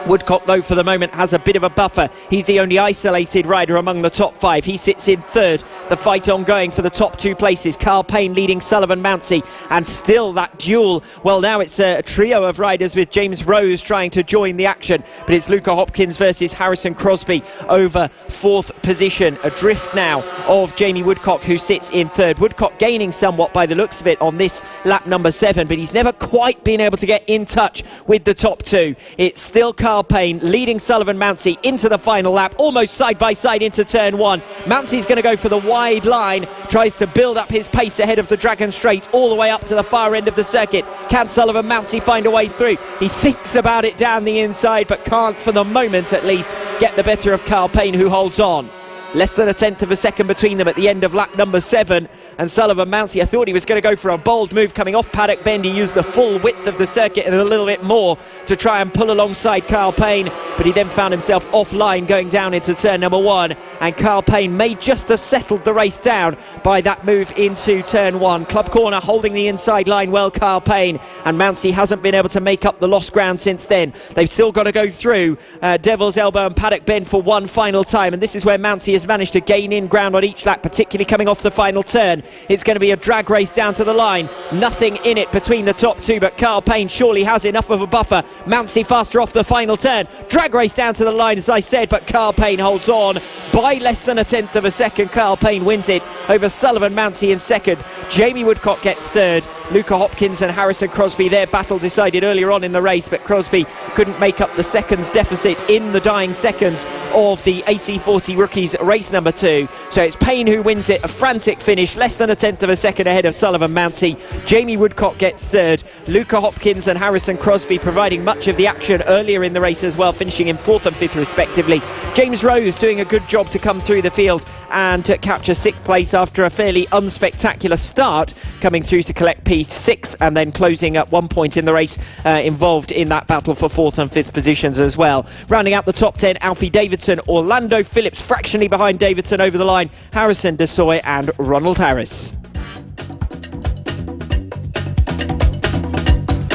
Woodcock, though, for the moment has a bit of a buffer. He's the only isolated rider among the top 5. He sits in third. The fight ongoing for the top 2 places. Carl Payne leading Sullivan Mouncey, and still that duel. Well, now it's a trio of riders with James Rose trying to join the action, but it's Luca Hopkins versus Harrison Crosby over fourth position. Adrift now of Jamie Woodcock, who sits in third. Woodcock gaining somewhat by the looks of it on this lap number 7, but he's never quite been able to get in touch with the top 2. It's still Carl Payne leading Sullivan Mouncey into the final lap, almost side by side into turn 1. Mouncey's going to go for the wide line, tries to build up his pace ahead of the Dragon Straight all the way up to the far end of the circuit. Can Sullivan Mouncey find a way through? He thinks about it down the inside, but can't, for the moment at least, get the better of Carl Payne, who holds on. Less than a tenth of a second between them at the end of lap number 7. And Sullivan Mounsey, I thought he was going to go for a bold move coming off paddock bend. He used the full width of the circuit and a little bit more to try and pull alongside Kyle Payne, but he then found himself offline going down into turn number 1, and Kyle Payne may just have settled the race down by that move into turn 1. Club corner holding the inside line well, Kyle Payne, and Mounsey hasn't been able to make up the lost ground since then. They've still got to go through Devil's Elbow and paddock bend for one final time, and this is where Mounsey has managed to gain in ground on each lap, particularly coming off the final turn. It's going to be a drag race down to the line. Nothing in it between the top two, but Kyle Payne surely has enough of a buffer. Mounsey faster off the final turn. Drag race down to the line, as I said, but Kyle Payne holds on by less than a tenth of a second. Kyle Payne wins it over Sullivan Mounsey in second. Jamie Woodcock gets third. Luca Hopkins and Harrison Crosby, their battle decided earlier on in the race, but Crosby couldn't make up the seconds deficit in the dying seconds of the AC40 Rookies race number 2. So it's Payne who wins it, a frantic finish, less than a tenth of a second ahead of Sullivan Mounsey. Jamie Woodcock gets third. Luca Hopkins and Harrison Crosby providing much of the action earlier in the race as well, finishing in 4th and 5th respectively. James Rose doing a good job to come through the field and to capture 6th place after a fairly unspectacular start, coming through to collect P6 and then closing at 1 point in the race, involved in that battle for 4th and 5th positions as well. Rounding out the top 10, Alfie Davidson, Orlando Phillips fractionally behind Davidson over the line, Harrison Desoy and Ronald Harris.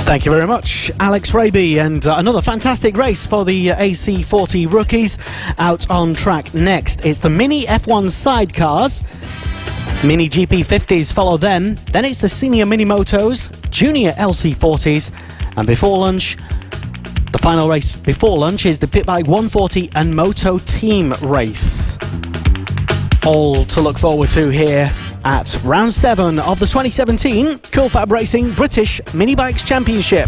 Thank you very much, Alex Raby, and another fantastic race for the AC40 Rookies. Out on track next, it's the Mini F1 sidecars. Mini GP50s follow them, then it's the Senior Mini Motos, Junior LC40s, and before lunch, the final race before lunch is the Pitbike 140 and Moto Team race. All to look forward to here at round 7 of the 2017 Cool Fab Racing British Mini Bikes Championship.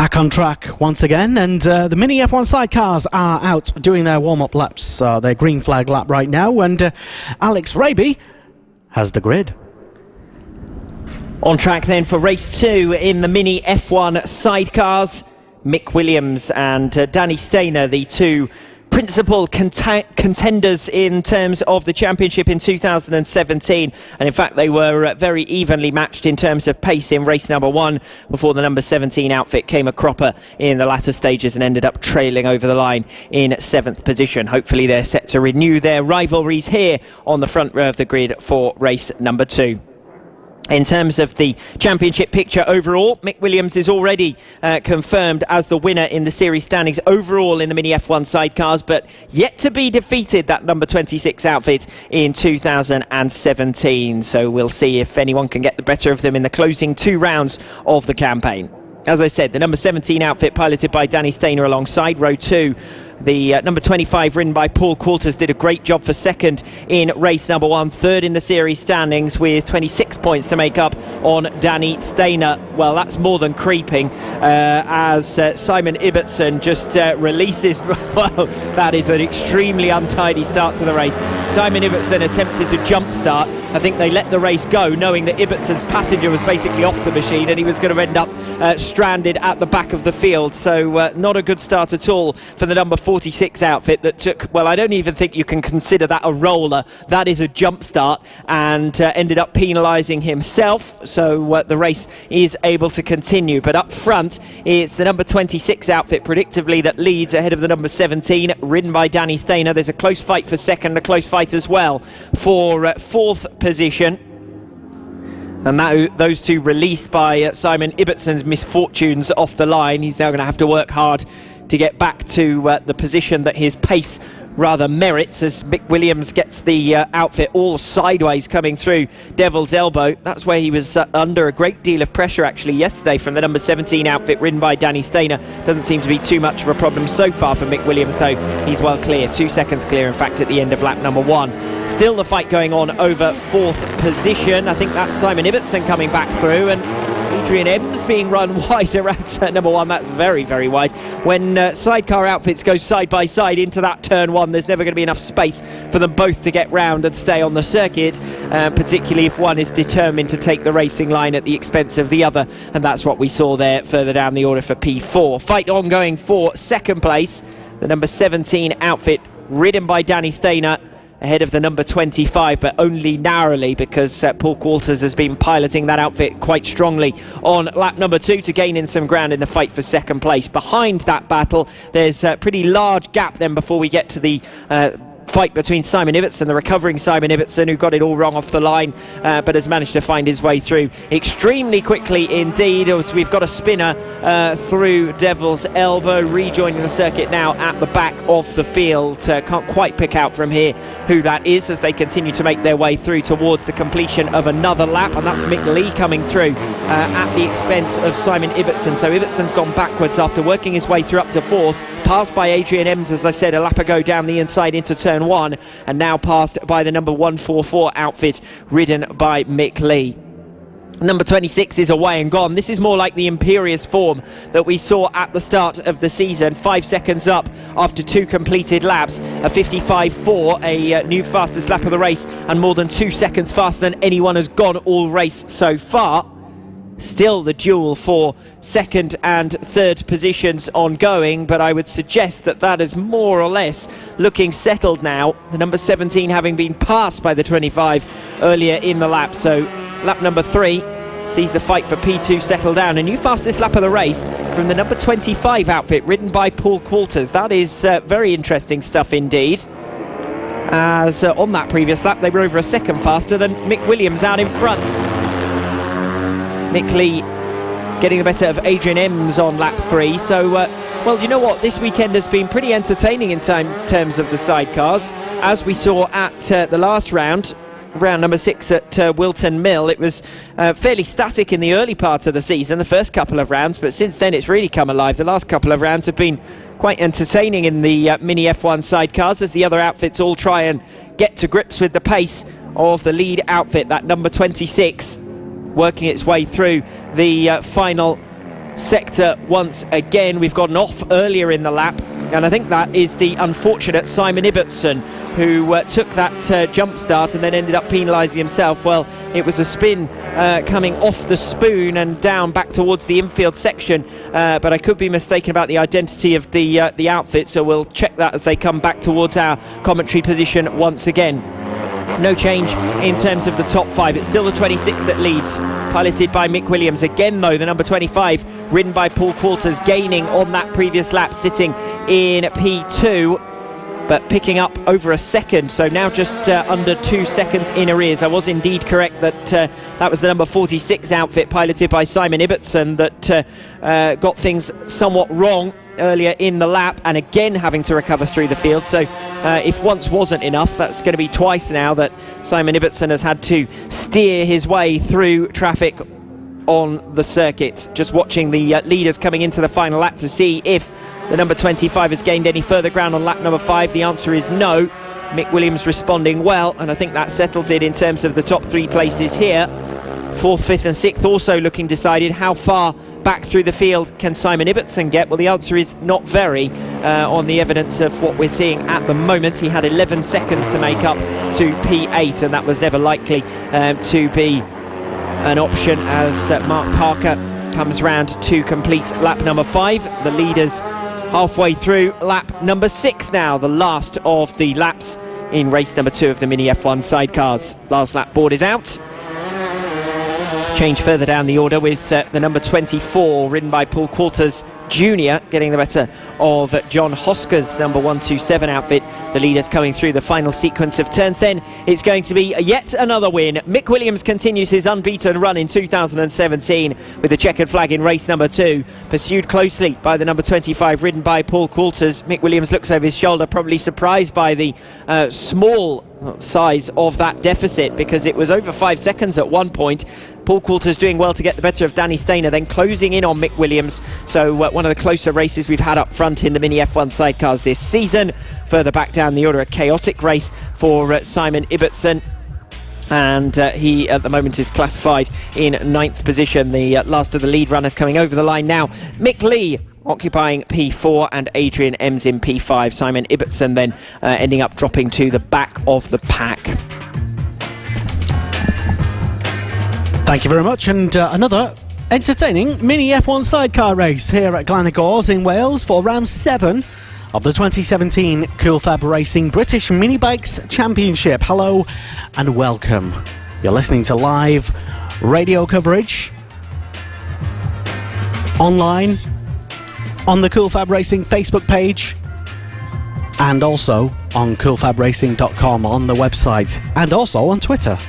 Back on track once again, and the Mini F1 sidecars are out doing their warm-up laps, their green flag lap right now, and Alex Raby has the grid. On track then for race 2 in the Mini F1 sidecars. Mick Williams and Danny Stainer, the two principal contenders in terms of the championship in 2017, and in fact they were very evenly matched in terms of pace in race number 1 before the number 17 outfit came a cropper in the latter stages and ended up trailing over the line in 7th position. Hopefully they're set to renew their rivalries here on the front row of the grid for race number 2. In terms of the championship picture overall, Mick Williams is already confirmed as the winner in the series standings overall in the Mini F1 sidecars, but yet to be defeated, that number 26 outfit in 2017. So we'll see if anyone can get the better of them in the closing 2 rounds of the campaign. As I said, the number 17 outfit piloted by Danny Stainer alongside row 2. The number 25 ridden by Paul Coulters did a great job for second in race number 1, third in the series standings with 26 points to make up on Danny Stainer. Well, that's more than creeping as Simon Ibbotson just releases. Well, that is an extremely untidy start to the race. Simon Ibbotson attempted to jump start. I think they let the race go knowing that Ibbotson's passenger was basically off the machine and he was going to end up stranded at the back of the field. So not a good start at all for the number 46 outfit that took, well, I don't even think you can consider that a roller. That is a jump start, and ended up penalising himself. So the race is able to continue. But up front, it's the number 26 outfit, predictably, that leads ahead of the number 17, ridden by Danny Stainer. There's a close fight for second, a close fight as well for 4th position. And those two released by Simon Ibbotson's misfortunes off the line. He's now going to have to work hard to get back to the position that his pace rather merits as Mick Williams gets the outfit all sideways coming through Devil's Elbow. That's where he was under a great deal of pressure actually yesterday from the number 17 outfit ridden by Danny Stainer. Doesn't seem to be too much of a problem so far for Mick Williams though. He's well clear, 2 seconds clear in fact at the end of lap number 1. Still the fight going on over 4th position. I think that's Simon Ibbotson coming back through, and Adrian Ems being run wide around turn number 1. That's very, very wide. When sidecar outfits go side by side into that turn 1, there's never going to be enough space for them both to get round and stay on the circuit, particularly if one is determined to take the racing line at the expense of the other, and that's what we saw there further down the order for P4. Fight ongoing for 2nd place. The number 17 outfit ridden by Danny Stainer ahead of the number 25, but only narrowly because Paul Coulters has been piloting that outfit quite strongly on lap number 2 to gain in some ground in the fight for 2nd place. Behind that battle, there's a pretty large gap then before we get to the fight between Simon Ibbotson, the recovering Simon Ibbotson, who got it all wrong off the line, but has managed to find his way through extremely quickly indeed. We've got a spinner through Devil's Elbow, rejoining the circuit now at the back of the field. Can't quite pick out from here who that is as they continue to make their way through towards the completion of another lap, and that's Mick Lee coming through at the expense of Simon Ibbotson. So Ibbotson's gone backwards after working his way through up to 4th, passed by Adrian Ems, as I said, a lap ago down the inside into turn 1, and now passed by the number 144 outfit ridden by Mick Lee. Number 26 is away and gone. This is more like the imperious form that we saw at the start of the season. 5 seconds up after 2 completed laps, a 55.4, a new fastest lap of the race, and more than 2 seconds faster than anyone has gone all race so far. Still the duel for 2nd and 3rd positions ongoing, but I would suggest that that is more or less looking settled now. The number 17 having been passed by the 25 earlier in the lap. So lap number 3 sees the fight for P2 settle down. A new fastest lap of the race from the number 25 outfit ridden by Paul Coulters. That is very interesting stuff indeed. As on that previous lap they were over a second faster than Mick Williams out in front. Mick Lee getting the better of Adrian Ems on lap 3. So, well, you know what? This weekend has been pretty entertaining in terms of the sidecars. As we saw at the last round number 6 at Wilton Mill, it was fairly static in the early part of the season, the first couple of rounds, but since then it's really come alive. The last couple of rounds have been quite entertaining in the Mini F1 sidecars as the other outfits all try and get to grips with the pace of the lead outfit, that number 26, working its way through the final sector once again. We've gotten off earlier in the lap, and I think that is the unfortunate Simon Ibbotson, who took that jump start and then ended up penalising himself. Well, it was a spin coming off the spoon and down back towards the infield section, but I could be mistaken about the identity of the outfit, so we'll check that as they come back towards our commentary position once again. No change in terms of the top 5. It's still the 26 that leads, piloted by Mick Williams. Again, though, the number 25, ridden by Paul Quarters, gaining on that previous lap, sitting in P2, but picking up over a second. So now just under 2 seconds in arrears. I was indeed correct that that was the number 46 outfit, piloted by Simon Ibbotson, that got things somewhat wrong earlier in the lap, and again having to recover through the field. So if once wasn't enough, that's going to be twice now that Simon Ibbotson has had to steer his way through traffic on the circuit. Just watching the leaders coming into the final lap to see if the number 25 has gained any further ground on lap number 5. The answer is no. Mick Williams responding well, and I think that settles it in terms of the top 3 places here. 4th, 5th and 6th also looking decided. How far back through the field can Simon Ibbotson get? Well, the answer is not very, on the evidence of what we're seeing at the moment. He had 11 seconds to make up to P8, and that was never likely to be an option as Mark Parker comes round to complete lap number 5. The leaders halfway through lap number 6 now, the last of the laps in race number 2 of the Mini F1 sidecars. Last lap board is out. Change further down the order with the number 24, ridden by Paul Quarters Jr., getting the better of John Hosker's number 127 outfit. The leaders coming through the final sequence of turns. Then it's going to be yet another win. Mick Williams continues his unbeaten run in 2017 with the checkered flag in race number 2, pursued closely by the number 25, ridden by Paul Quarters. Mick Williams looks over his shoulder, probably surprised by the small size of that deficit, because it was over 5 seconds at one point. Paul Quarters doing well to get the better of Danny Stainer, then closing in on Mick Williams. So one of the closer races we've had up front in the Mini F1 sidecars this season. Further back down the order, a chaotic race for Simon Ibbotson, and he at the moment is classified in 9th position. The last of the lead runners coming over the line now. Mick Lee occupying P4 and Adrian Ems in P5. Simon Ibbotson then ending up dropping to the back of the pack. Thank you very much, and another entertaining Mini F1 sidecar race here at Glenagors in Wales for round 7 of the 2017 Cool Fab Racing British Mini Bikes Championship. Hello and welcome. You're listening to live radio coverage online on the Cool Fab Racing Facebook page, and also on coolfabracing.com on the website, and also on Twitter.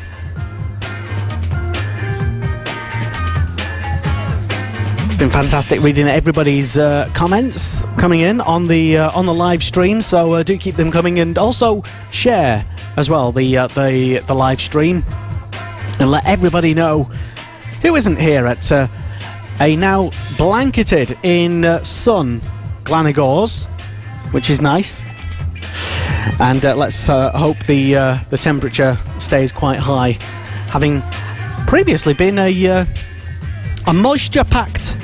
Been fantastic reading everybody's comments coming in on the live stream, so do keep them coming, and also share as well the live stream, and let everybody know who isn't here at a now blanketed in sun Glenagors, which is nice. And let's hope the temperature stays quite high, having previously been a moisture-packed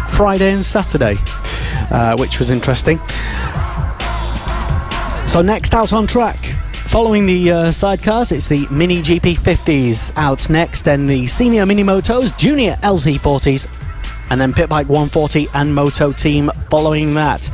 Friday and Saturday, which was interesting. So next out on track, following the sidecars, it's the Mini GP50s out next, then the Senior Mini Motos, Junior LZ40s, and then Pit Bike 140 and Moto Team following that.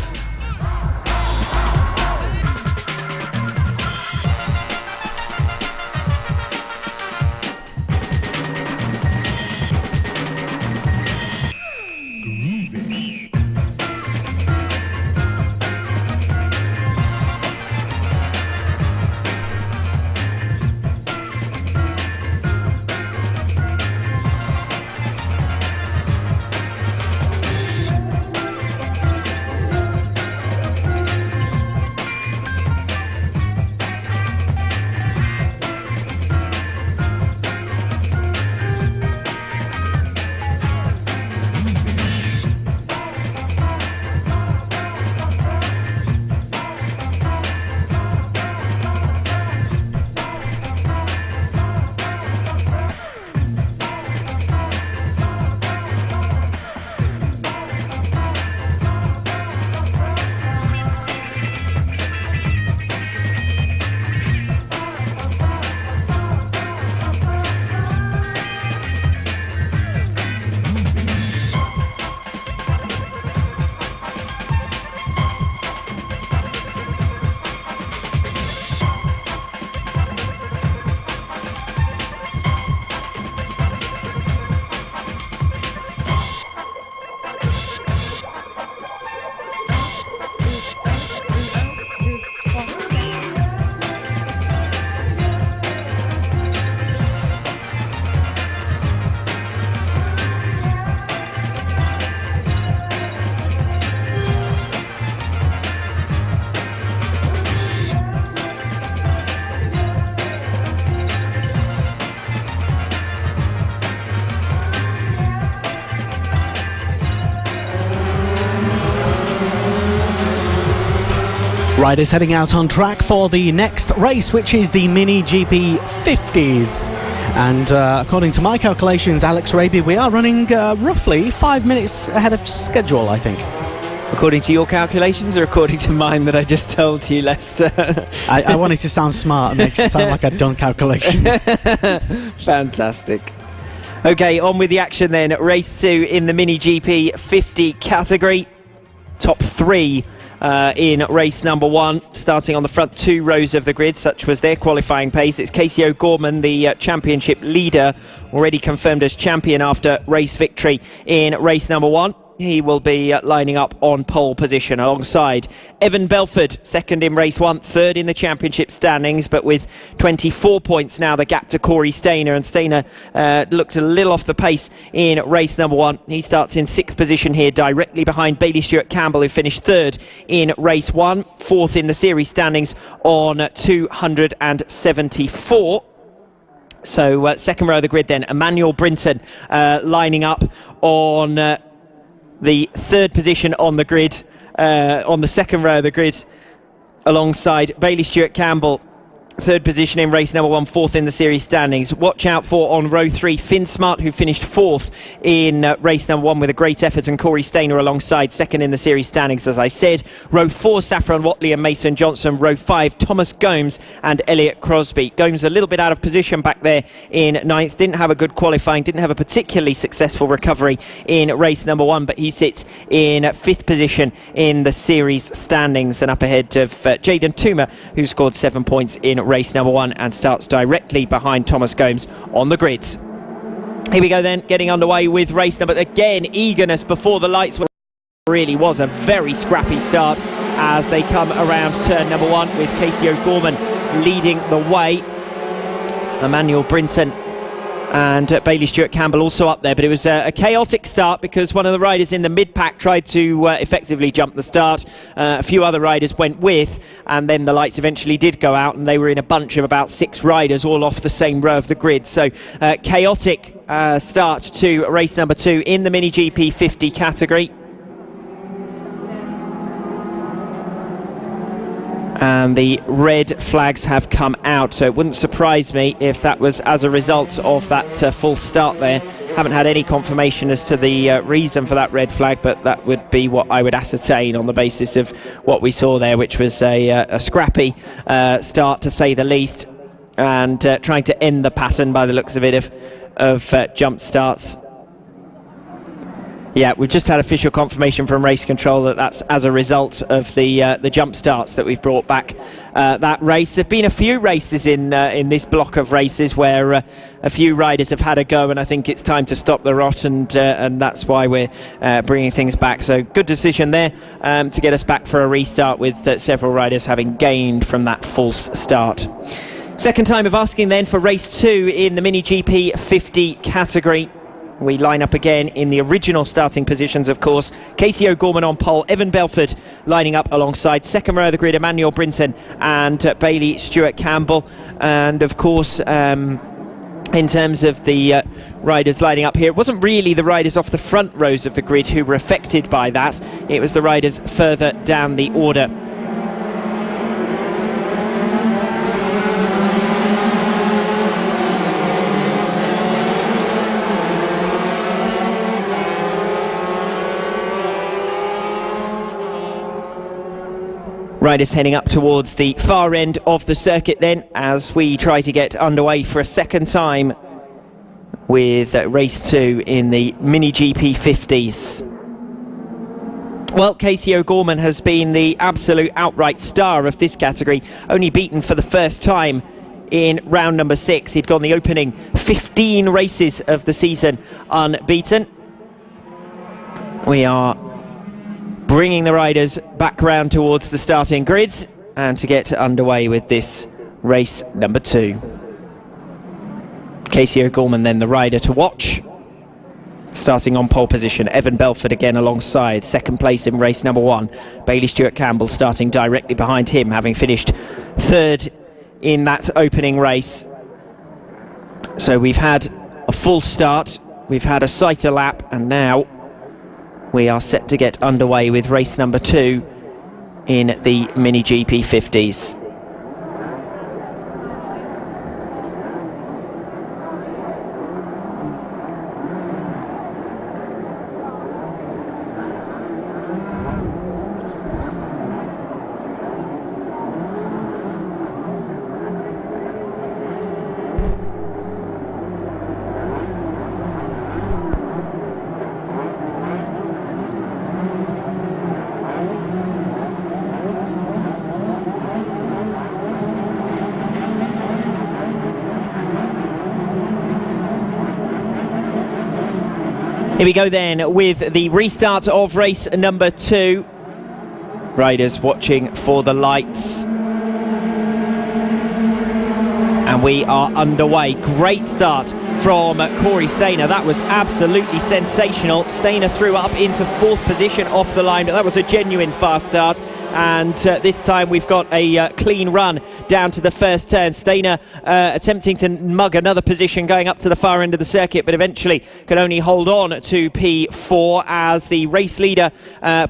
Riders heading out on track for the next race, which is the Mini GP 50s. And according to my calculations, Alex Raby, we are running roughly 5 minutes ahead of schedule, I think. According to your calculations or according to mine that I just told you, Lester? I wanted to sound smart and make it sound like I'd done calculations. Fantastic. Okay, on with the action then. Race 2 in the Mini GP 50 category. Top 3 in race number 1, starting on the front 2 rows of the grid. Such was their qualifying pace. It's Casey O'Gorman, the championship leader, already confirmed as champion after race victory in race number 1. He will be lining up on pole position alongside Evan Belford, second in race 1, third in the championship standings, but with 24 points now, the gap to Corey Stainer. And Stainer looked a little off the pace in race number 1. He starts in 6th position here, directly behind Bailey Stewart Campbell, who finished third in race 1, fourth in the series standings on 274. So second row of the grid then, Emmanuel Brinton lining up on the third position on the grid, on the second row of the grid, alongside Bailey Stewart Campbell. Third position in race number 1, fourth in the series standings. Watch out for, on row 3, Finn Smart, who finished fourth in race number 1 with a great effort, and Corey Stainer alongside, second in the series standings, as I said. Row 4, Saffron Watley and Mason Johnson. Row 5, Thomas Gomes and Elliot Crosby. Gomes a little bit out of position back there in 9th. Didn't have a good qualifying, didn't have a particularly successful recovery in race number 1, but he sits in 5th position in the series standings and up ahead of Jaden Toomer, who scored 7 points in race number 1 and starts directly behind Thomas Gomes on the grid. Here we go then, getting underway with race number, again, eagerness before the lights. Really was a very scrappy start as they come around turn number 1 with Casey O'Gorman leading the way. Emmanuel Brinton and Bailey Stewart Campbell also up there, but it was a chaotic start because one of the riders in the mid-pack tried to effectively jump the start. A few other riders went with, and then the lights eventually did go out, and they were in a bunch of about 6 riders all off the same row of the grid. So chaotic start to race number 2 in the Mini GP 50 category. And the red flags have come out, so it wouldn't surprise me if that was as a result of that false start there. Haven't had any confirmation as to the reason for that red flag, but that would be what I would ascertain on the basis of what we saw there, which was a scrappy start, to say the least, and trying to end the pattern by the looks of it of jump starts. Yeah, we've just had official confirmation from race control that that's as a result of the jump starts that we've brought back that race. There have been a few races in this block of races where a few riders have had a go, and I think it's time to stop the rot, and that's why we're bringing things back. So good decision there to get us back for a restart with several riders having gained from that false start. Second time of asking then for race 2 in the Mini GP 50 category. We line up again in the original starting positions, of course. Casey O'Gorman on pole, Evan Belford lining up alongside. Second row of the grid, Emmanuel Brinton and Bailey Stewart Campbell. And of course, in terms of the riders lining up here, it wasn't really the riders off the front rows of the grid who were affected by that. It was the riders further down the order. Riders heading up towards the far end of the circuit then, as we try to get underway for a second time with race 2 in the Mini GP 50s. Well, Casey O'Gorman has been the absolute outright star of this category, only beaten for the first time in round number 6. He'd gone the opening 15 races of the season unbeaten. We are bringing the riders back round towards the starting grid and to get underway with this race number 2. Casey O'Gorman then the rider to watch. Starting on pole position, Evan Belford again alongside, second place in race number 1. Bailey Stewart Campbell starting directly behind him, having finished third in that opening race. So we've had a full start, we've had a sighter lap, and now we are set to get underway with race number 2 in the Mini GP 50s. Here we go then with the restart of race number 2. Riders watching for the lights. And we are underway. Great start from Corey Stainer. That was absolutely sensational. Stainer threw up into 4th position off the line, but that was a genuine fast start. And this time we've got a clean run down to the first turn. Stainer attempting to mug another position going up to the far end of the circuit, but eventually can only hold on to P4 as the race leader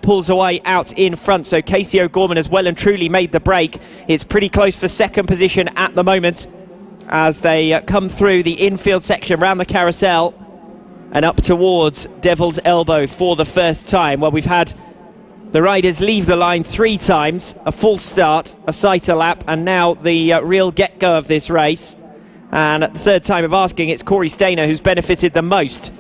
pulls away out in front. So Casey O'Gorman has well and truly made the break. It's pretty close for second position at the moment as they come through the infield section round the carousel and up towards Devil's Elbow for the first time. Well, we've had the riders leave the line 3 times, a full start, a sighter lap, and now the real get-go of this race. And at the 3rd time of asking, it's Corey Stainer who's benefited the most.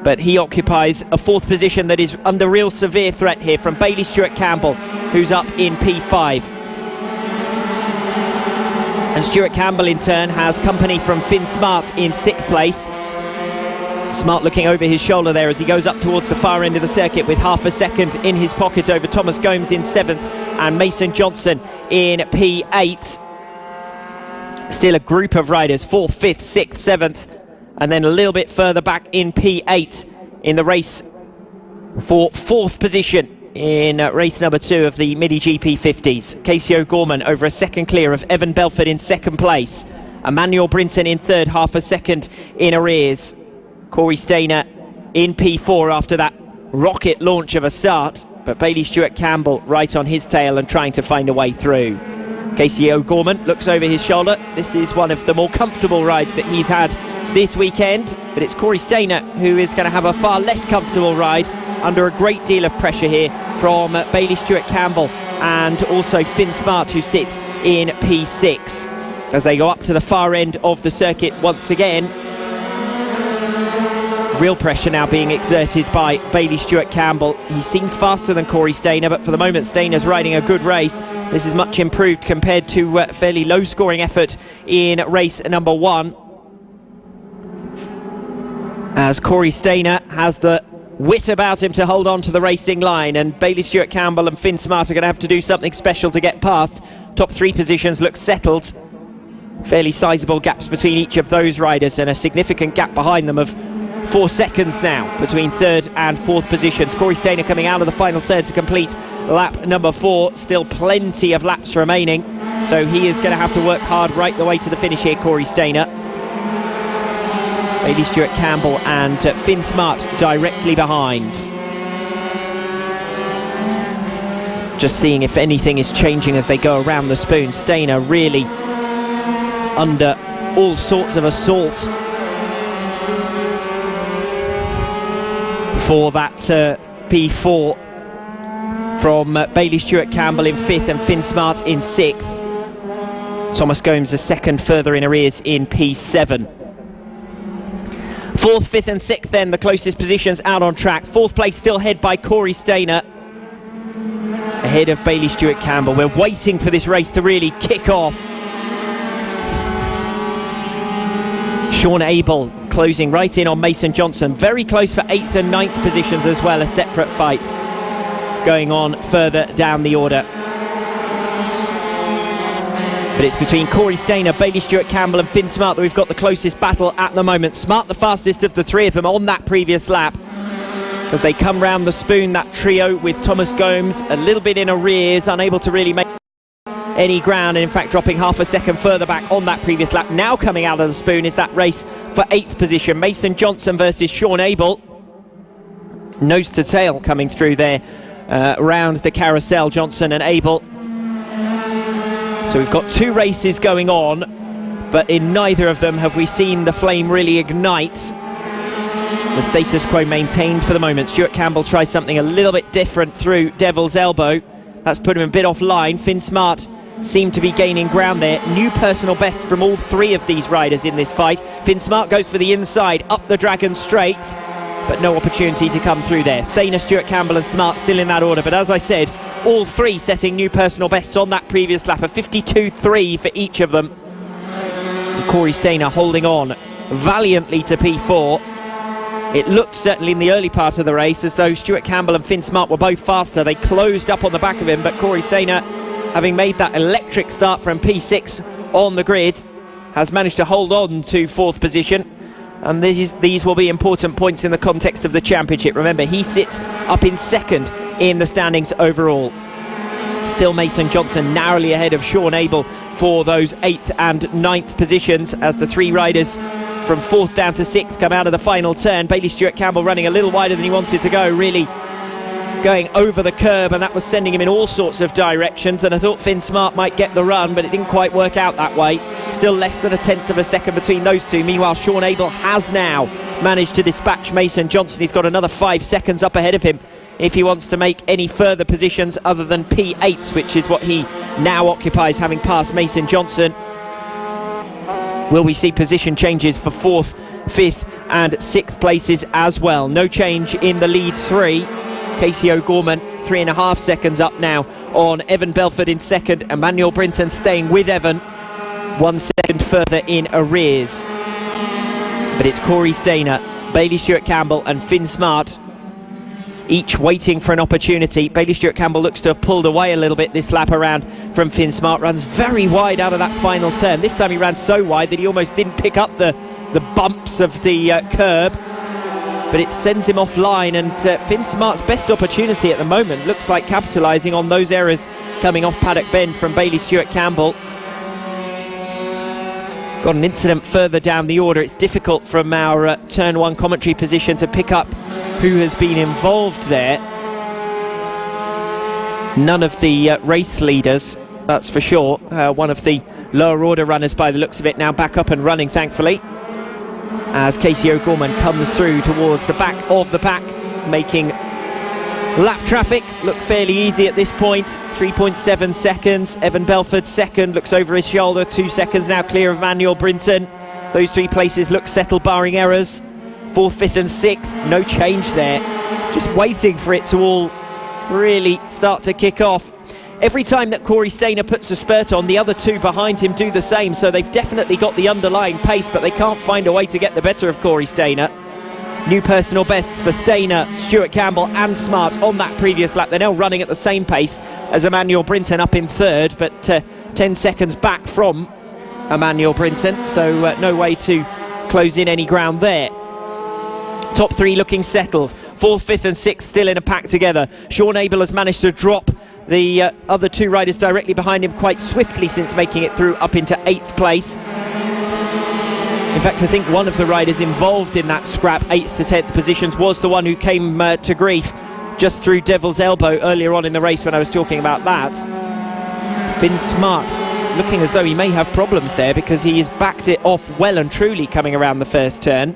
But he occupies a 4th position that is under real severe threat here from Bailey Stewart Campbell, who's up in P5. And Stewart Campbell in turn has company from Finn Smart in 6th place. Smart looking over his shoulder there as he goes up towards the far end of the circuit with half a second in his pocket over Thomas Gomes in 7th and Mason Johnson in P8. Still a group of riders, 4th, 5th, 6th, 7th, and then a little bit further back in P8 in the race for 4th position in race number 2 of the Mini GP 50s. Casey O'Gorman over a second clear of Evan Belford in 2nd place. Emmanuel Brinton in 3rd, half a second in arrears. Corey Stainer in P4 after that rocket launch of a start, but Bailey Stewart Campbell right on his tail and trying to find a way through. Casey O'Gorman looks over his shoulder. This is one of the more comfortable rides that he's had this weekend, but it's Corey Stainer who is going to have a far less comfortable ride under a great deal of pressure here from Bailey Stewart Campbell and also Finn Smart, who sits in P6. As they go up to the far end of the circuit once again, real pressure now being exerted by Bailey Stewart Campbell. He seems faster than Corey Stainer, but for the moment Stainer's riding a good race. This is much improved compared to a fairly low scoring effort in race number 1. As Corey Stainer has the wit about him to hold on to the racing line, and Bailey Stewart Campbell and Finn Smart are going to have to do something special to get past. Top 3 positions look settled. Fairly sizable gaps between each of those riders and a significant gap behind them of 4 seconds now between 3rd and 4th positions. Corey Stainer coming out of the final turn to complete lap number 4. Still plenty of laps remaining, so he is going to have to work hard right the way to the finish here, Corey Stainer. Bailey Stewart Campbell and Finn Smart directly behind. Just seeing if anything is changing as they go around the spoon. Stainer really under all sorts of assault for that P4 from Bailey Stewart Campbell in 5th and Finn Smart in 6th. Thomas Gomes a second further in arrears in P7. 4th, 5th and 6th then the closest positions out on track. 4th place still ahead by Corey Stainer, ahead of Bailey Stewart Campbell. We're waiting for this race to really kick off. Sean Abel closing right in on Mason Johnson. Very close for 8th and 9th positions as well, a separate fight going on further down the order. But it's between Corey Stainer, Bailey Stewart Campbell and Finn Smart that we've got the closest battle at the moment. Smart the fastest of the 3 of them on that previous lap. As they come round the spoon, that trio with Thomas Gomes a little bit in arrears, unable to really make any ground, and in fact dropping half a second further back on that previous lap. Now coming out of the spoon is that race for 8th position. Mason Johnson versus Sean Abel. Nose to tail coming through there round the carousel, Johnson and Abel. So we've got 2 races going on, but in neither of them have we seen the flame really ignite. The status quo maintained for the moment. Stuart Campbell tries something a little bit different through Devil's Elbow. That's put him a bit offline. Finn Smart seemed to be gaining ground there. New personal best from all 3 of these riders in this fight. Finn Smart goes for the inside, up the Dragon Straight, but no opportunity to come through there. Stainer, Stuart Campbell and Smart still in that order, but as I said, all 3 setting new personal bests on that previous lap, a 52.3 for each of them. And Corey Stainer holding on valiantly to P4. It looked certainly in the early part of the race as though Stuart Campbell and Finn Smart were both faster. They closed up on the back of him, but Corey Stainer, having made that electric start from P6 on the grid, has managed to hold on to 4th position. And these will be important points in the context of the championship. Remember, he sits up in 2nd in the standings overall. Still Mason Johnson narrowly ahead of Sean Abel for those 8th and 9th positions as the 3 riders from 4th down to 6th come out of the final turn. Bailey Stuart Campbell running a little wider than he wanted to go, really going over the curb, and that was sending him in all sorts of directions. And I thought Finn Smart might get the run, but it didn't quite work out that way. Still less than a 1/10 of a second between those 2. Meanwhile, Sean Abel has now managed to dispatch Mason Johnson. He's got another 5 seconds up ahead of him if he wants to make any further positions other than P8, which is what he now occupies, having passed Mason Johnson. Will we see position changes for 4th, 5th and 6th places as well? No change in the lead 3. Casey O'Gorman 3.5 seconds up now on Evan Belford in 2nd. Emmanuel Brinton staying with Evan 1 second further in arrears. But it's Corey Stainer, Bailey Stuart Campbell and Finn Smart, each waiting for an opportunity. Bailey Stuart Campbell looks to have pulled away a little bit this lap around from Finn Smart. Runs very wide out of that final turn. This time he ran so wide that he almost didn't pick up the bumps of the curb, but it sends him offline. And Finn Smart's best opportunity at the moment looks like capitalising on those errors coming off Paddock Bend from Bailey Stuart Campbell. Got an incident further down the order. It's difficult from our turn 1 commentary position to pick up who has been involved there. None of the race leaders, that's for sure. One of the lower order runners by the looks of it now back up and running, thankfully, as Casey O'Gorman comes through towards the back of the pack, making lap traffic look fairly easy at this point. 3.7 seconds. Evan Belford 2nd, looks over his shoulder. 2 seconds now clear of Manuel Brinton. Those 3 places look settled barring errors. 4th, 5th and 6th, no change there. Just waiting for it to all really start to kick off. Every time that Corey Stainer puts a spurt on, the other 2 behind him do the same, so they've definitely got the underlying pace, but they can't find a way to get the better of Corey Stainer. New personal bests for Stainer, Stuart Campbell and Smart on that previous lap. They're now running at the same pace as Emmanuel Brinton up in 3rd, but 10 seconds back from Emmanuel Brinton, so no way to close in any ground there. Top 3 looking settled. 4th, 5th and 6th still in a pack together. Sean Abel has managed to drop the other 2 riders directly behind him quite swiftly since making it through up into 8th place. In fact, I think one of the riders involved in that scrap 8th to 10th positions was the one who came to grief just through Devil's Elbow earlier on in the race when I was talking about that. Finn Smart looking as though he may have problems there, because he has backed it off well and truly coming around the first turn.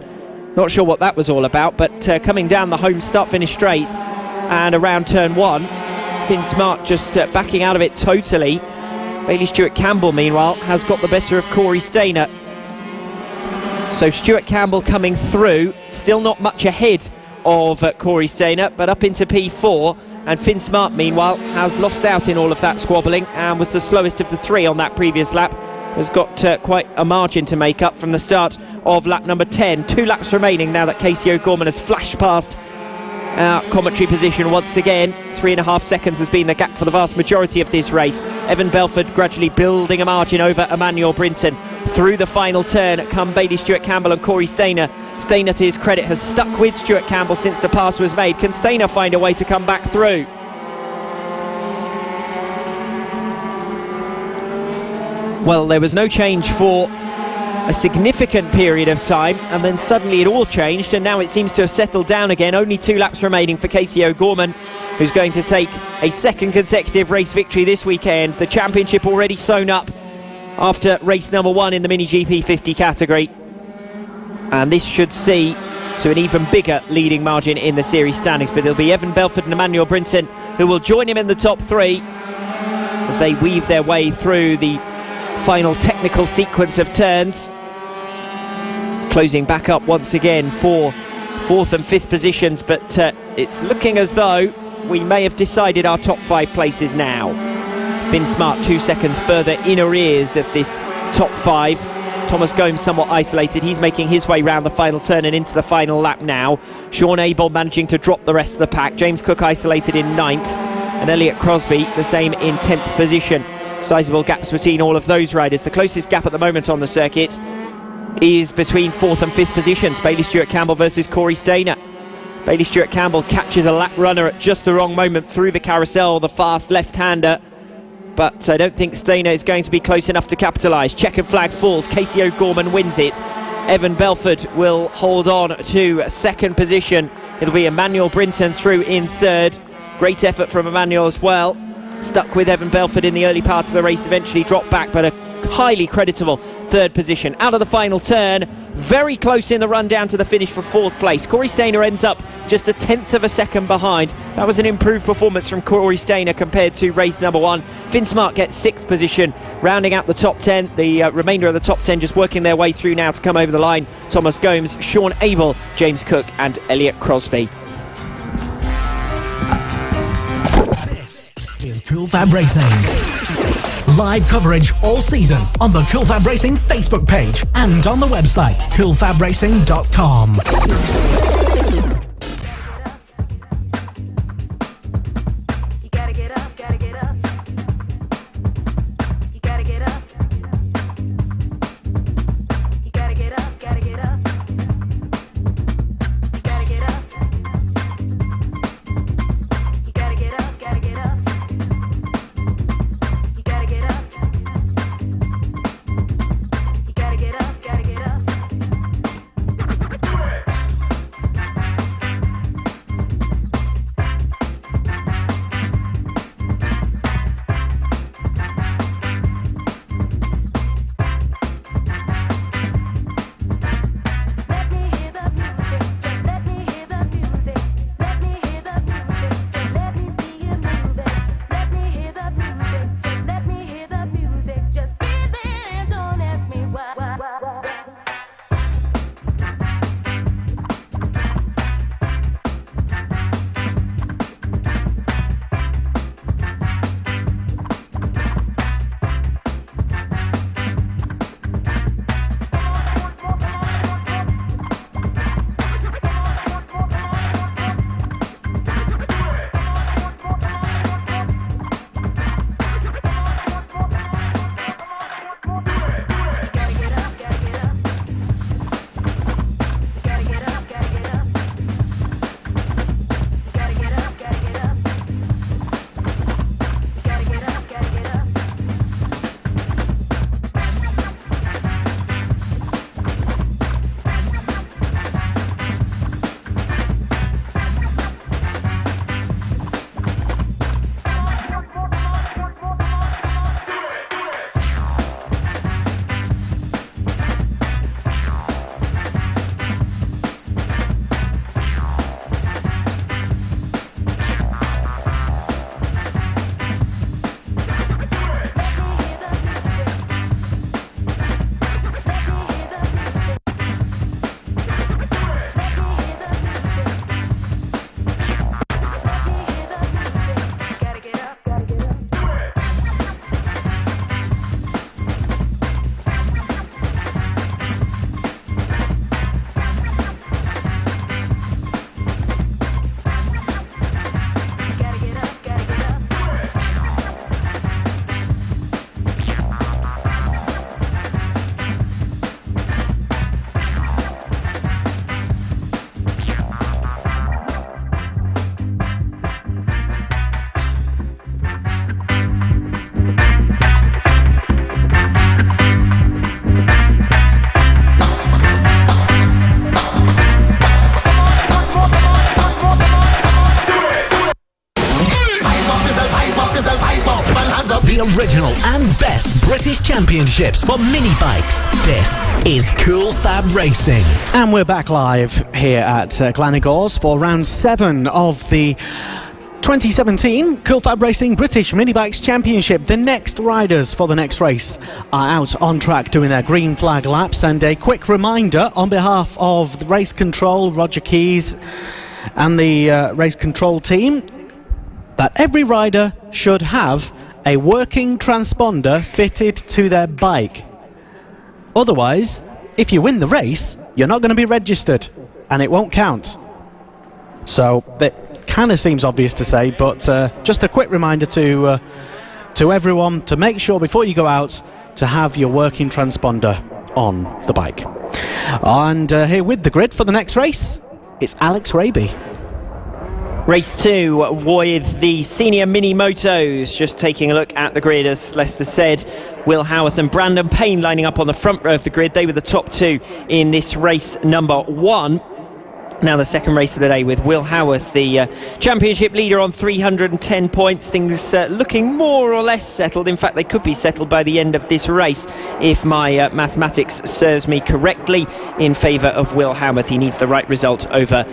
Not sure what that was all about, but coming down the home start-finish straight and around turn 1, Finn Smart just backing out of it totally. Bailey Stuart Campbell, meanwhile, has got the better of Corey Stainer. So Stuart Campbell coming through, still not much ahead of Corey Stainer, but up into P4. And Finn Smart, meanwhile, has lost out in all of that squabbling and was the slowest of the 3 on that previous lap. Has got quite a margin to make up from the start of lap number 10. 2 laps remaining now that Casey O'Gorman has flashed past our commentary position once again. 3.5 seconds has been the gap for the vast majority of this race. Evan Belford gradually building a margin over Emmanuel Brinton. Through the final turn come Bailey Stuart Campbell and Corey Stainer. Stainer, to his credit, has stuck with Stuart Campbell since the pass was made. Can Stainer find a way to come back through? Well, there was no change for a significant period of time, and then suddenly it all changed, and now it seems to have settled down again. Only 2 laps remaining for Casey O'Gorman, who's going to take a second consecutive race victory this weekend. The championship already sewn up after race number 1 in the Mini GP 50 category, and this should see to an even bigger leading margin in the series standings. But it'll be Evan Belford and Emmanuel Brinton who will join him in the top 3 as they weave their way through the final technical sequence of turns, closing back up once again for 4th and 5th positions. But it's looking as though we may have decided our top 5 places now. Finn Smart 2 seconds further in arrears of this top 5. Thomas Gomes somewhat isolated. He's making his way round the final turn and into the final lap now. Sean Abel managing to drop the rest of the pack. James Cook isolated in 9th, and Elliot Crosby the same in 10th position. Sizable gaps between all of those riders. The closest gap at the moment on the circuit is between 4th and 5th positions. Bailey Stewart-Campbell versus Corey Stainer. Bailey Stewart-Campbell catches a lap runner at just the wrong moment through the carousel, the fast left-hander, but I don't think Stainer is going to be close enough to capitalise. Checkered flag falls. Casey O'Gorman wins it. Evan Belford will hold on to 2nd position. It'll be Emmanuel Brinton through in 3rd. Great effort from Emmanuel as well. Stuck with Evan Belford in the early parts of the race, eventually dropped back, but a highly creditable 3rd position. Out of the final turn, very close in the run down to the finish for 4th place. Corey Stainer ends up just 1/10 of a second behind. That was an improved performance from Corey Stainer compared to race number 1. Finn Smart gets 6th position, rounding out the top 10. The remainder of the top 10 just working their way through now to come over the line. Thomas Gomes, Sean Abel, James Cook and Elliot Crosby. Is Cool Fab Racing. Live coverage all season on the Cool Fab Racing Facebook page and on the website coolfabracing.com. original and best British championships for mini bikes. This is Cool Fab Racing. And we're back live here at Glanigors for round 7 of the 2017 Cool Fab Racing British Mini Bikes Championship. The next riders for the next race are out on track doing their green flag laps. And a quick reminder on behalf of the race control, Roger Keys, and the race control team, that every rider should have a working transponder fitted to their bike. Otherwise, if you win the race, you're not going to be registered and it won't count. So that kind of seems obvious to say, but just a quick reminder to everyone to make sure before you go out to have your working transponder on the bike. And here with the grid for the next race, it's Alex Raby. Race 2 with the senior mini motos. Just taking a look at the grid, as Lester said, Will Howarth and Brandon Payne lining up on the front row of the grid. They were the top 2 in this race number 1. Now the second race of the day with Will Howarth, the championship leader, on 310 points. Things looking more or less settled. In fact, they could be settled by the end of this race if my mathematics serves me correctly, in favour of Will Howarth. He needs the right result over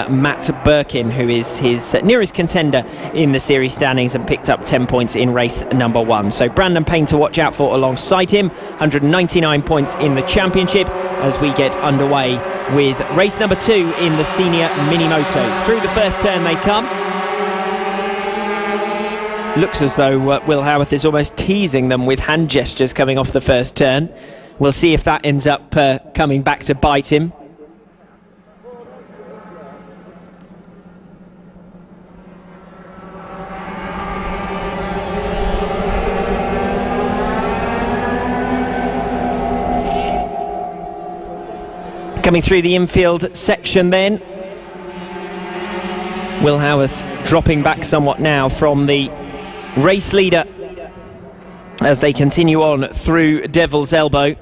Matt Birkin, who is his nearest contender in the series standings and picked up 10 points in race number 1. So Brandon Payne to watch out for alongside him. 199 points in the championship as we get underway with race number 2 in the senior mini motos. Through the first turn they come. Looks as though Will Howarth is almost teasing them with hand gestures coming off the first turn. We'll see if that ends up coming back to bite him. Coming through the infield section then. Will Howarth dropping back somewhat now from the race leader as they continue on through Devil's Elbow.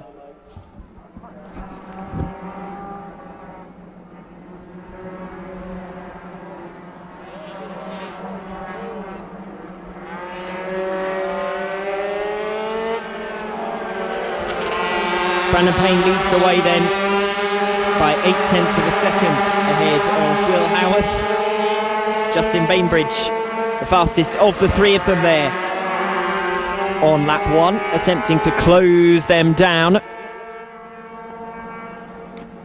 Brandon Payne leads the way then by 0.8 of a second ahead of Will Howarth. Justin Bainbridge, the fastest of the 3 of them there on lap 1, attempting to close them down.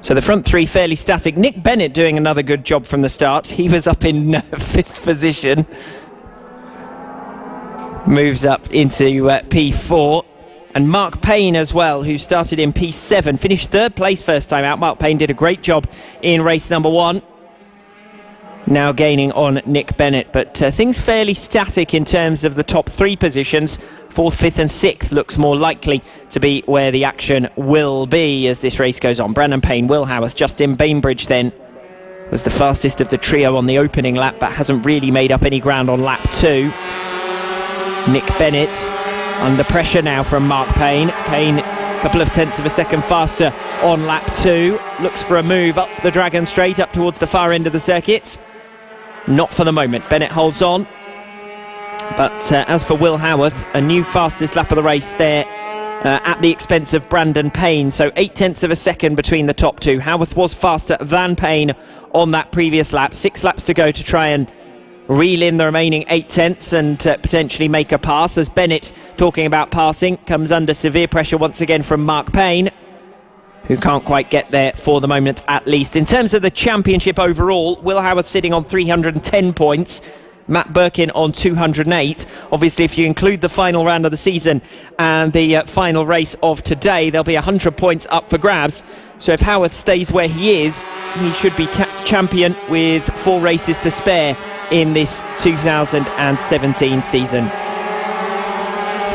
So the front 3 fairly static. Nick Bennett doing another good job from the start. He was up in 5th position. Moves up into P4. And Mark Payne as well, who started in P7, finished 3rd place first time out. Mark Payne did a great job in race number 1. Now gaining on Nick Bennett, but things fairly static in terms of the top 3 positions. 4th, 5th and 6th looks more likely to be where the action will be as this race goes on. Brandon Payne, Will Howarth, Justin Bainbridge then was the fastest of the trio on the opening lap, but hasn't really made up any ground on lap 2. Nick Bennett under pressure now from Mark Payne. Payne a couple of tenths of a second faster on lap 2. Looks for a move up the Dragon Straight, up towards the far end of the circuit. Not for the moment. Bennett holds on. But as for Will Howarth, a new fastest lap of the race there at the expense of Brandon Payne. So 0.8 of a second between the top 2. Howarth was faster than Payne on that previous lap. 6 laps to go to try and reel in the remaining 0.8 and potentially make a pass, as Bennett, talking about passing, comes under severe pressure once again from Mark Payne, who can't quite get there for the moment at least. In terms of the championship overall, Will Howarth sitting on 310 points, Matt Birkin on 208. Obviously, if you include the final round of the season and the final race of today, there'll be 100 points up for grabs. So if Howarth stays where he is, he should be champion with 4 races to spare in this 2017 season.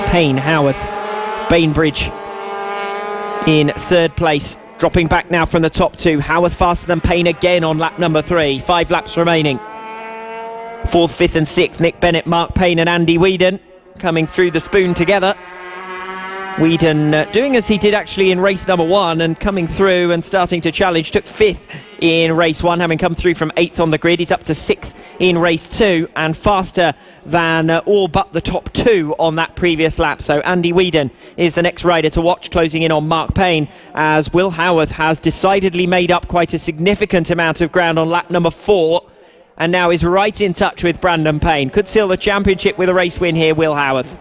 Payne, Howarth, Bainbridge in 3rd place, dropping back now from the top 2. Howarth faster than Payne again on lap number 3. 5 laps remaining. 4th, 5th and 6th, Nick Bennett, Mark Payne and Andy Whedon coming through the spoon together. Whedon doing as he did actually in race number 1 and coming through and starting to challenge. Took 5th in race 1, having come through from 8th on the grid. He's up to 6th in race 2 and faster than all but the top 2 on that previous lap. So Andy Whedon is the next rider to watch, closing in on Mark Payne, as Will Howarth has decidedly made up quite a significant amount of ground on lap number 4 and now is right in touch with Brandon Payne. Could seal the championship with a race win here, Will Howarth.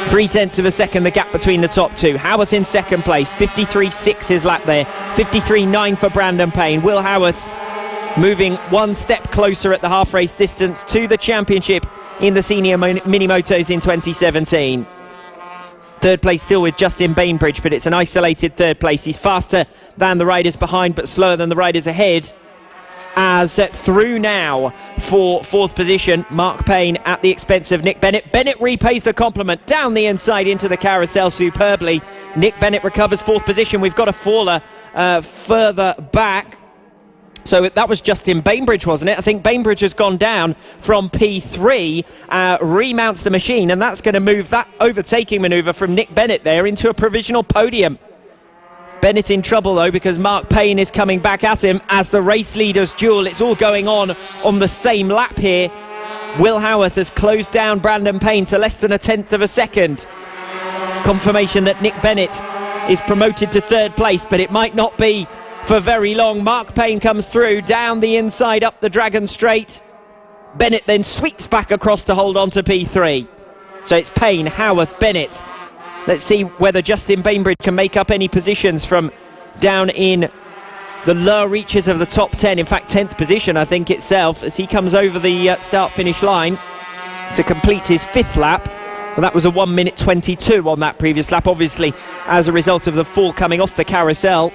0.3 of a second the gap between the top 2. Howarth in second place, 53.6 his lap there, 53.9 for Brandon Payne. Will Howarth moving one step closer at the half race distance to the championship in the senior mini motos in 2017. Third place still with Justin Bainbridge, but it's an isolated third place. He's faster than the riders behind but slower than the riders ahead, as through now for 4th position, Mark Payne at the expense of Nick Bennett. Bennett repays the compliment down the inside into the carousel superbly. Nick Bennett recovers 4th position. We've got a faller further back. So that was Justin Bainbridge, wasn't it? I think Bainbridge has gone down from P3, remounts the machine, and that's going to move that overtaking manoeuvre from Nick Bennett there into a provisional podium. Bennett in trouble though, because Mark Payne is coming back at him as the race leaders duel. It's all going on the same lap here. Will Howarth has closed down Brandon Payne to less than 1/10 of a second. Confirmation that Nick Bennett is promoted to 3rd place, but it might not be for very long. Mark Payne comes through down the inside up the Dragon Straight. Bennett then sweeps back across to hold on to P3. So it's Payne, Howarth, Bennett. Let's see whether Justin Bainbridge can make up any positions from down in the lower reaches of the top 10. In fact, 10th position, I think, itself, as he comes over the start-finish line to complete his 5th lap. Well, that was a 1:22 on that previous lap, obviously, as a result of the fall coming off the carousel.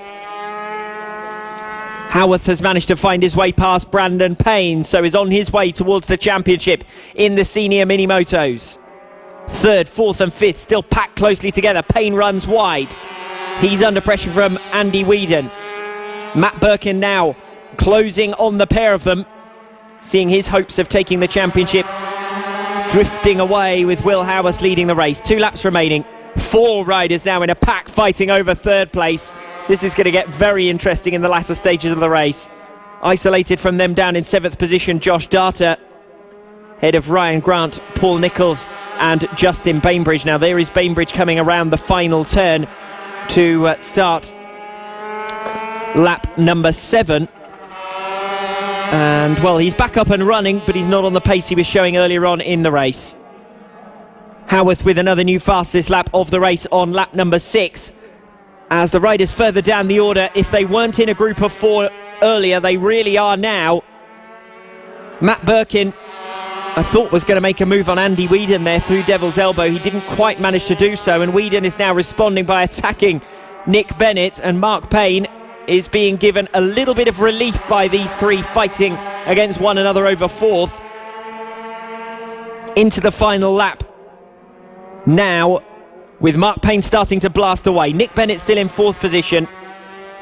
Howarth has managed to find his way past Brandon Payne, so is on his way towards the championship in the senior mini-motos. 3rd, 4th and 5th still packed closely together. Payne runs wide. He's under pressure from Andy Whedon. Matt Birkin now closing on the pair of them, seeing his hopes of taking the championship drifting away with Will Howarth leading the race. 2 laps remaining. 4 riders now in a pack fighting over 3rd place. This is going to get very interesting in the latter stages of the race. Isolated from them down in 7th position, Josh Darter, ahead of Ryan Grant, Paul Nichols and Justin Bainbridge. Now there is Bainbridge coming around the final turn to start lap number 7. And well, he's back up and running, but he's not on the pace he was showing earlier on in the race. Howarth with another new fastest lap of the race on lap number 6. As the riders further down the order, if they weren't in a group of 4 earlier, they really are now. Matt Birkin, I thought, was going to make a move on Andy Whedon there through Devil's Elbow. He didn't quite manage to do so, and Whedon is now responding by attacking Nick Bennett, and Mark Payne is being given a little bit of relief by these 3 fighting against one another over 4th. Into the final lap now, with Mark Payne starting to blast away. Nick Bennett still in 4th position.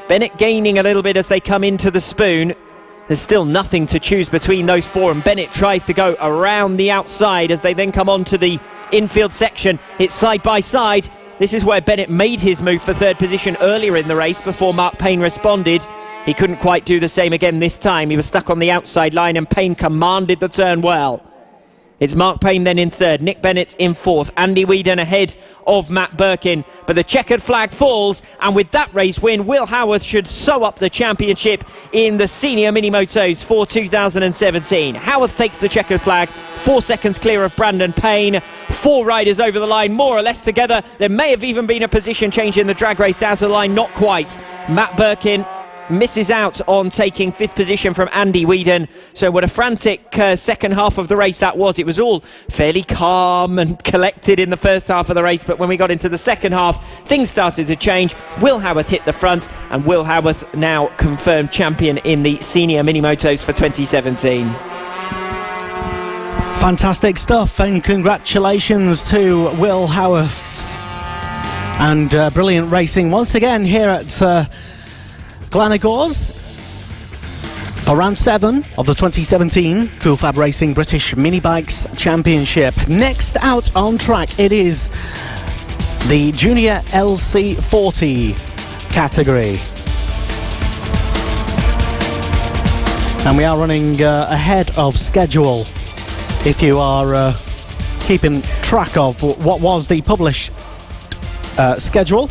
Bennett gaining a little bit as they come into the spoon. There's still nothing to choose between those 4, and Bennett tries to go around the outside as they then come onto the infield section. It's side by side. This is where Bennett made his move for 3rd position earlier in the race before Mark Payne responded. He couldn't quite do the same again this time. He was stuck on the outside line and Payne commanded the turn well. It's Mark Payne then in 3rd, Nick Bennett in 4th, Andy Whedon ahead of Matt Birkin, but the checkered flag falls, and with that race win, Will Howarth should sew up the championship in the senior mini-motos for 2017. Howarth takes the checkered flag, 4 seconds clear of Brandon Payne, 4 riders over the line, more or less together. There may have even been a position change in the drag race down to the line, not quite. Matt Birkin misses out on taking 5th position from Andy Whedon. So what a frantic second half of the race that was. It was all fairly calm and collected in the first half of the race, but when we got into the second half, things started to change. Will Howarth hit the front, and Will Howarth now confirmed champion in the senior mini-motos for 2017. Fantastic stuff, and congratulations to Will Howarth. And brilliant racing once again here at Glenagores. For round 7 of the 2017 Cool Fab Racing British Mini Bikes Championship. Next out on track, it is the Junior LC40 category. And we are running ahead of schedule. If you are keeping track of what was the published schedule,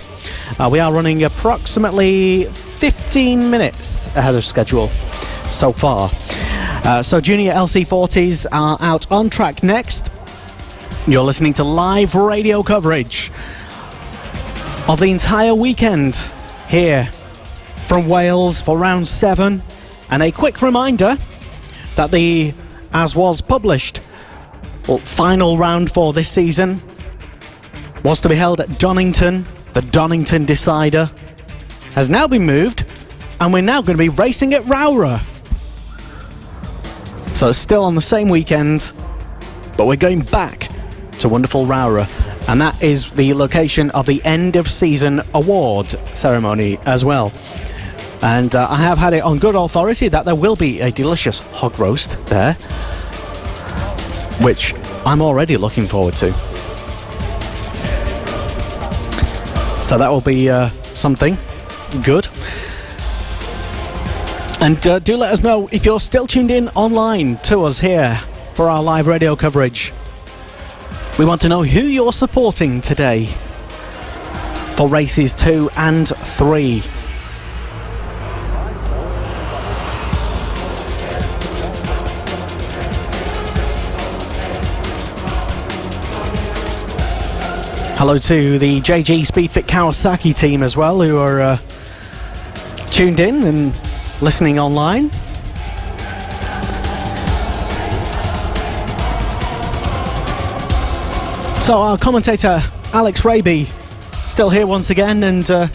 we are running approximately 15 minutes ahead of schedule so far. So Junior LC40s are out on track next. You're listening to live radio coverage of the entire weekend here from Wales for round 7. And a quick reminder that the, as was published, final round for this season was to be held at Donington. The Donington decider has now been moved, and we're now going to be racing at Rowrah. So it's still on the same weekend, but we're going back to wonderful Rowrah, and that is the location of the end of season award ceremony as well. And I have had it on good authority that there will be a delicious hog roast there, which I'm already looking forward to. So that will be something good. And do let us know if you're still tuned in online to us here for our live radio coverage. We want to know who you're supporting today for races 2 and 3. Hello to the GYG Speedfit Kawasaki team as well, who are tuned in and listening online. So our commentator Alex Raby still here once again, and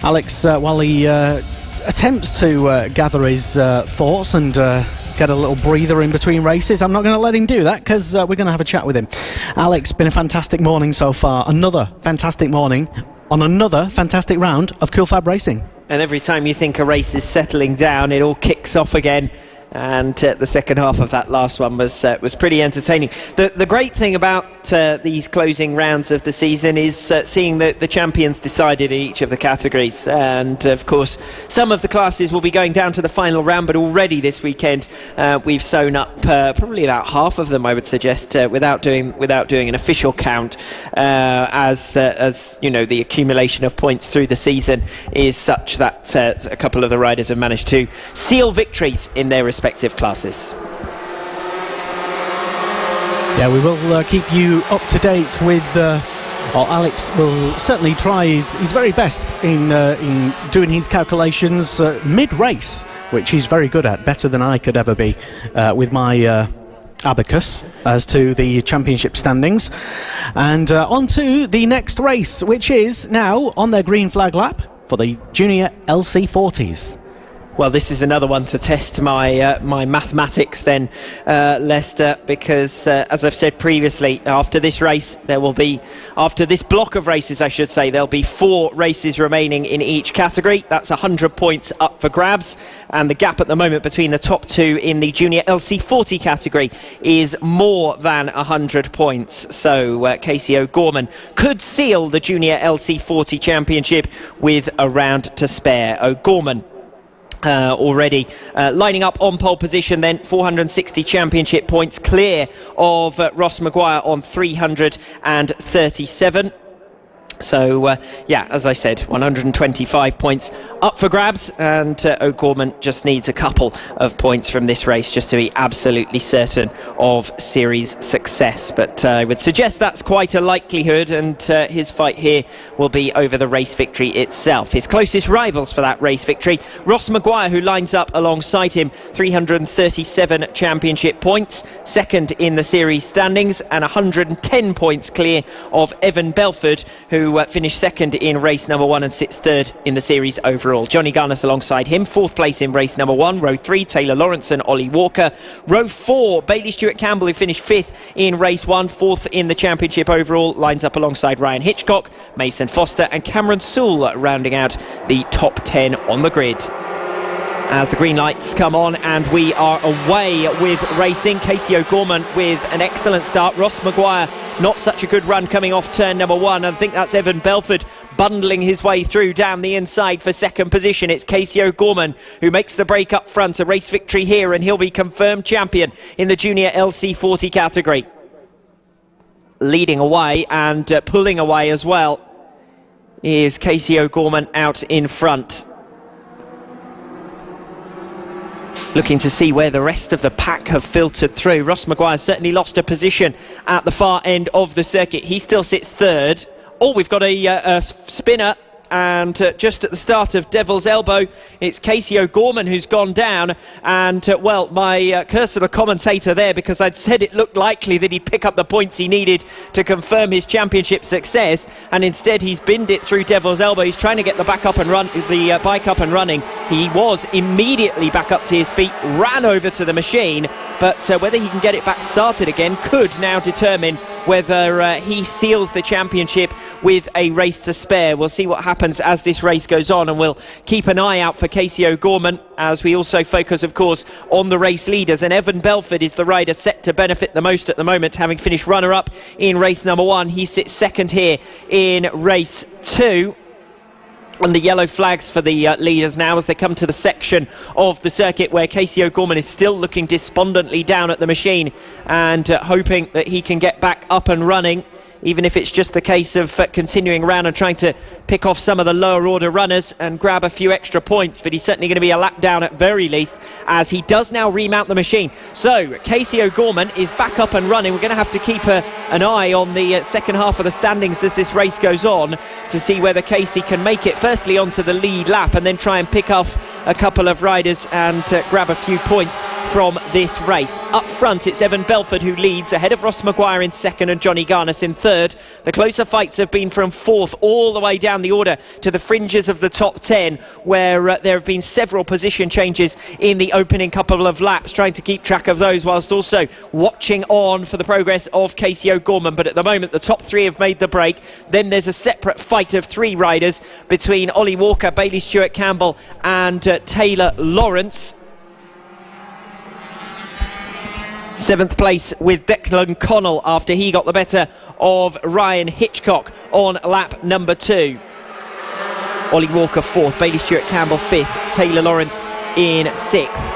Alex, while he attempts to gather his thoughts and get a little breather in between races, I'm not going to let him do that, because we're going to have a chat with him. Alex, been a fantastic morning so far. Another fantastic morning on another fantastic round of Cool Fab Racing. And every time you think a race is settling down, it all kicks off again. And the second half of that last one was pretty entertaining. The great thing about these closing rounds of the season is seeing the champions decided in each of the categories. And of course, some of the classes will be going down to the final round, but already this weekend we've sewn up probably about half of them, I would suggest, without doing an official count, as you know, the accumulation of points through the season is such that a couple of the riders have managed to seal victories in their respective classes. Yeah, we will keep you up to date with, Alex will certainly try his very best in doing his calculations mid-race, which he's very good at, better than I could ever be with my abacus as to the championship standings. And on to the next race, which is now on their green flag lap for the Junior LC40s. Well, this is another one to test my my mathematics then, Lester, because as I've said previously, after this race there will be, after this block of races I should say, there'll be 4 races remaining in each category. That's 100 points up for grabs, and the gap at the moment between the top 2 in the Junior LC40 category is more than 100 points. So Casey O'Gorman could seal the Junior LC40 Championship with a round to spare. O'Gorman already lining up on pole position then, 460 championship points clear of Ross Maguire on 337. So, yeah, as I said, 125 points up for grabs, and O'Gorman just needs a couple of points from this race just to be absolutely certain of series success. But I would suggest that's quite a likelihood, and his fight here will be over the race victory itself. His closest rivals for that race victory, Ross Maguire, who lines up alongside him, 337 championship points, second in the series standings, and 110 points clear of Evan Belford, who finished second in race number 1 and sits third in the series overall. Johnny Garness alongside him, 4th place in race number 1. Row 3, Taylor Lawrence and Ollie Walker. Row 4, Bailey Stewart Campbell, who finished 5th in race 1, 4th in the championship overall, lines up alongside Ryan Hitchcock, Mason Foster and Cameron Sewell, rounding out the top 10 on the grid. as the green lights come on and we are away with racing. Casey O'Gorman with an excellent start. Ross Maguire not such a good run coming off turn number 1. I think that's Evan Belford bundling his way through down the inside for second position. It's Casey O'Gorman who makes the break up front. A race victory here and he'll be confirmed champion in the junior LC40 category. Leading away and pulling away as well is Casey O'Gorman out in front. Looking to see where the rest of the pack have filtered through. Ross Maguire certainly lost a position at the far end of the circuit. He still sits third. Oh, we've got a spinner. And just at the start of Devil's Elbow, it's Casey O'Gorman who's gone down. And, well, my cursor, the commentator there, because I'd said it looked likely that he'd pick up the points he needed to confirm his championship success. And instead, he's binned it through Devil's Elbow. He's trying to get the bike up and running. He was immediately back up to his feet, ran over to the machine. But whether he can get it back started again could now determine whether he seals the championship with a race to spare. We'll see what happens as this race goes on, and we'll keep an eye out for Casey O'Gorman as we also focus, of course, on the race leaders. And Evan Belford is the rider set to benefit the most at the moment, having finished runner-up in race number 1. He sits second here in race 2. And the yellow flags for the leaders now as they come to the section of the circuit where Casey O'Gorman is still looking despondently down at the machine and hoping that he can get back up and running, even if it's just the case of continuing around and trying to pick off some of the lower order runners and grab a few extra points. But he's certainly going to be a lap down at very least, as he does now remount the machine. So Casey O'Gorman is back up and running. We're going to have to keep an eye on the second half of the standings as this race goes on to see whether Casey can make it firstly onto the lead lap and then try and pick off a couple of riders and grab a few points from this race. Up front, it's Evan Belford who leads, ahead of Ross Maguire in second and Johnny Garness in third. The closer fights have been from fourth all the way down the order to the fringes of the top 10, where there have been several position changes in the opening couple of laps, trying to keep track of those whilst also watching on for the progress of Casey O'Gorman. But at the moment, the top 3 have made the break. Then there's a separate fight of 3 riders between Ollie Walker, Bailey Stewart-Campbell and Taylor Lawrence. 7th place with Declan Connell after he got the better of Ryan Hitchcock on lap number 2. Ollie Walker 4th, Bailey Stewart-Campbell 5th, Taylor Lawrence in 6th.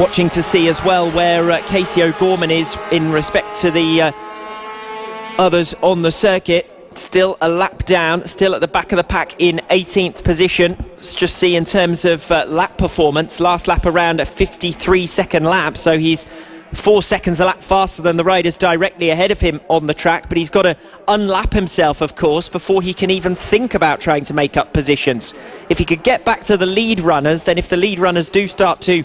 Watching to see as well where Casey O'Gorman is in respect to the others on the circuit. Still a lap down, still at the back of the pack in 18th position. Let's just see in terms of lap performance. Last lap around a 53-second lap, so he's 4 seconds a lap faster than the riders directly ahead of him on the track, but he's got to unlap himself, of course, before he can even think about trying to make up positions. If he could get back to the lead runners, then if the lead runners do start to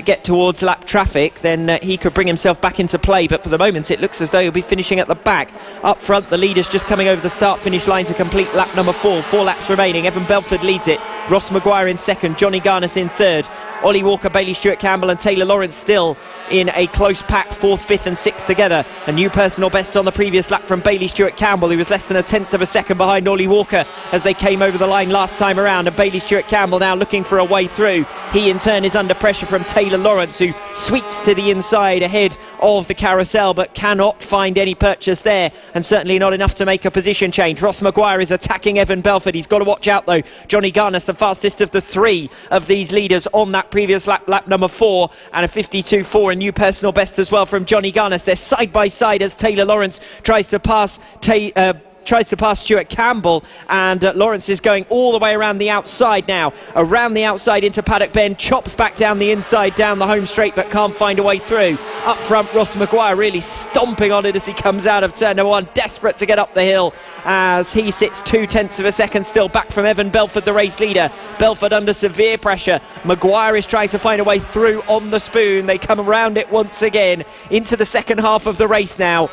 get towards lap traffic, then he could bring himself back into play. But for the moment, it looks as though he'll be finishing at the back. Up front, the leaders just coming over the start-finish line to complete lap number 4. 4 laps remaining. Evan Belford leads it. Ross Maguire in second. Johnny Garness in third. Ollie Walker, Bailey Stewart-Campbell and Taylor Lawrence still in a close pack, 4th, 5th and 6th together. A new personal best on the previous lap from Bailey Stewart-Campbell, who was less than a 1/10 of a second behind Ollie Walker as they came over the line last time around. And Bailey Stewart-Campbell now looking for a way through. He in turn is under pressure from Taylor Lawrence, who sweeps to the inside ahead of the carousel but cannot find any purchase there, and certainly not enough to make a position change. Ross Maguire is attacking Evan Belford. He's got to watch out though. Johnny Garness, the fastest of the 3 of these leaders on that previous lap, lap number 4, and a 52.4, a new personal best as well from Johnny Garness. They're side by side as Taylor Lawrence tries to pass Stewart-Campbell, and Lawrence is going all the way around the outside now, around the outside into Paddock Bend, chops back down the inside, down the home straight, but can't find a way through. Up front, Ross Maguire really stomping on it as he comes out of turn number 1, desperate to get up the hill as he sits 0.2 of a second still back from Evan Belford, the race leader. Belford under severe pressure. Maguire is trying to find a way through on the spoon. They come around it once again into the second half of the race now.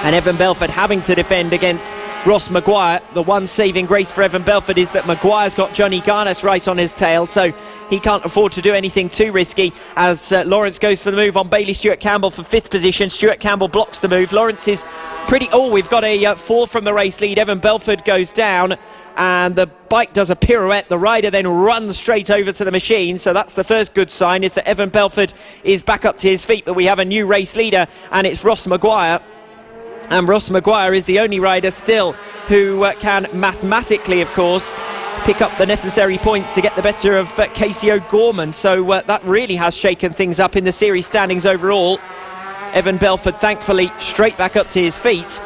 And Evan Belford having to defend against Ross Maguire. The one saving grace for Evan Belford is that Maguire's got Johnny Garnes right on his tail, so he can't afford to do anything too risky as Lawrence goes for the move on Bailey Stewart Campbell for 5th position. Stewart Campbell blocks the move. Lawrence is pretty... Oh, we've got a fall from the race lead. Evan Belford goes down and the bike does a pirouette. The rider then runs straight over to the machine, so that's the first good sign, is that Evan Belford is back up to his feet, but we have a new race leader and it's Ross Maguire. And Ross Maguire is the only rider still who can mathematically, of course, pick up the necessary points to get the better of Casey O'Gorman. So that really has shaken things up in the series standings overall. Evan Belford, thankfully, straight back up to his feet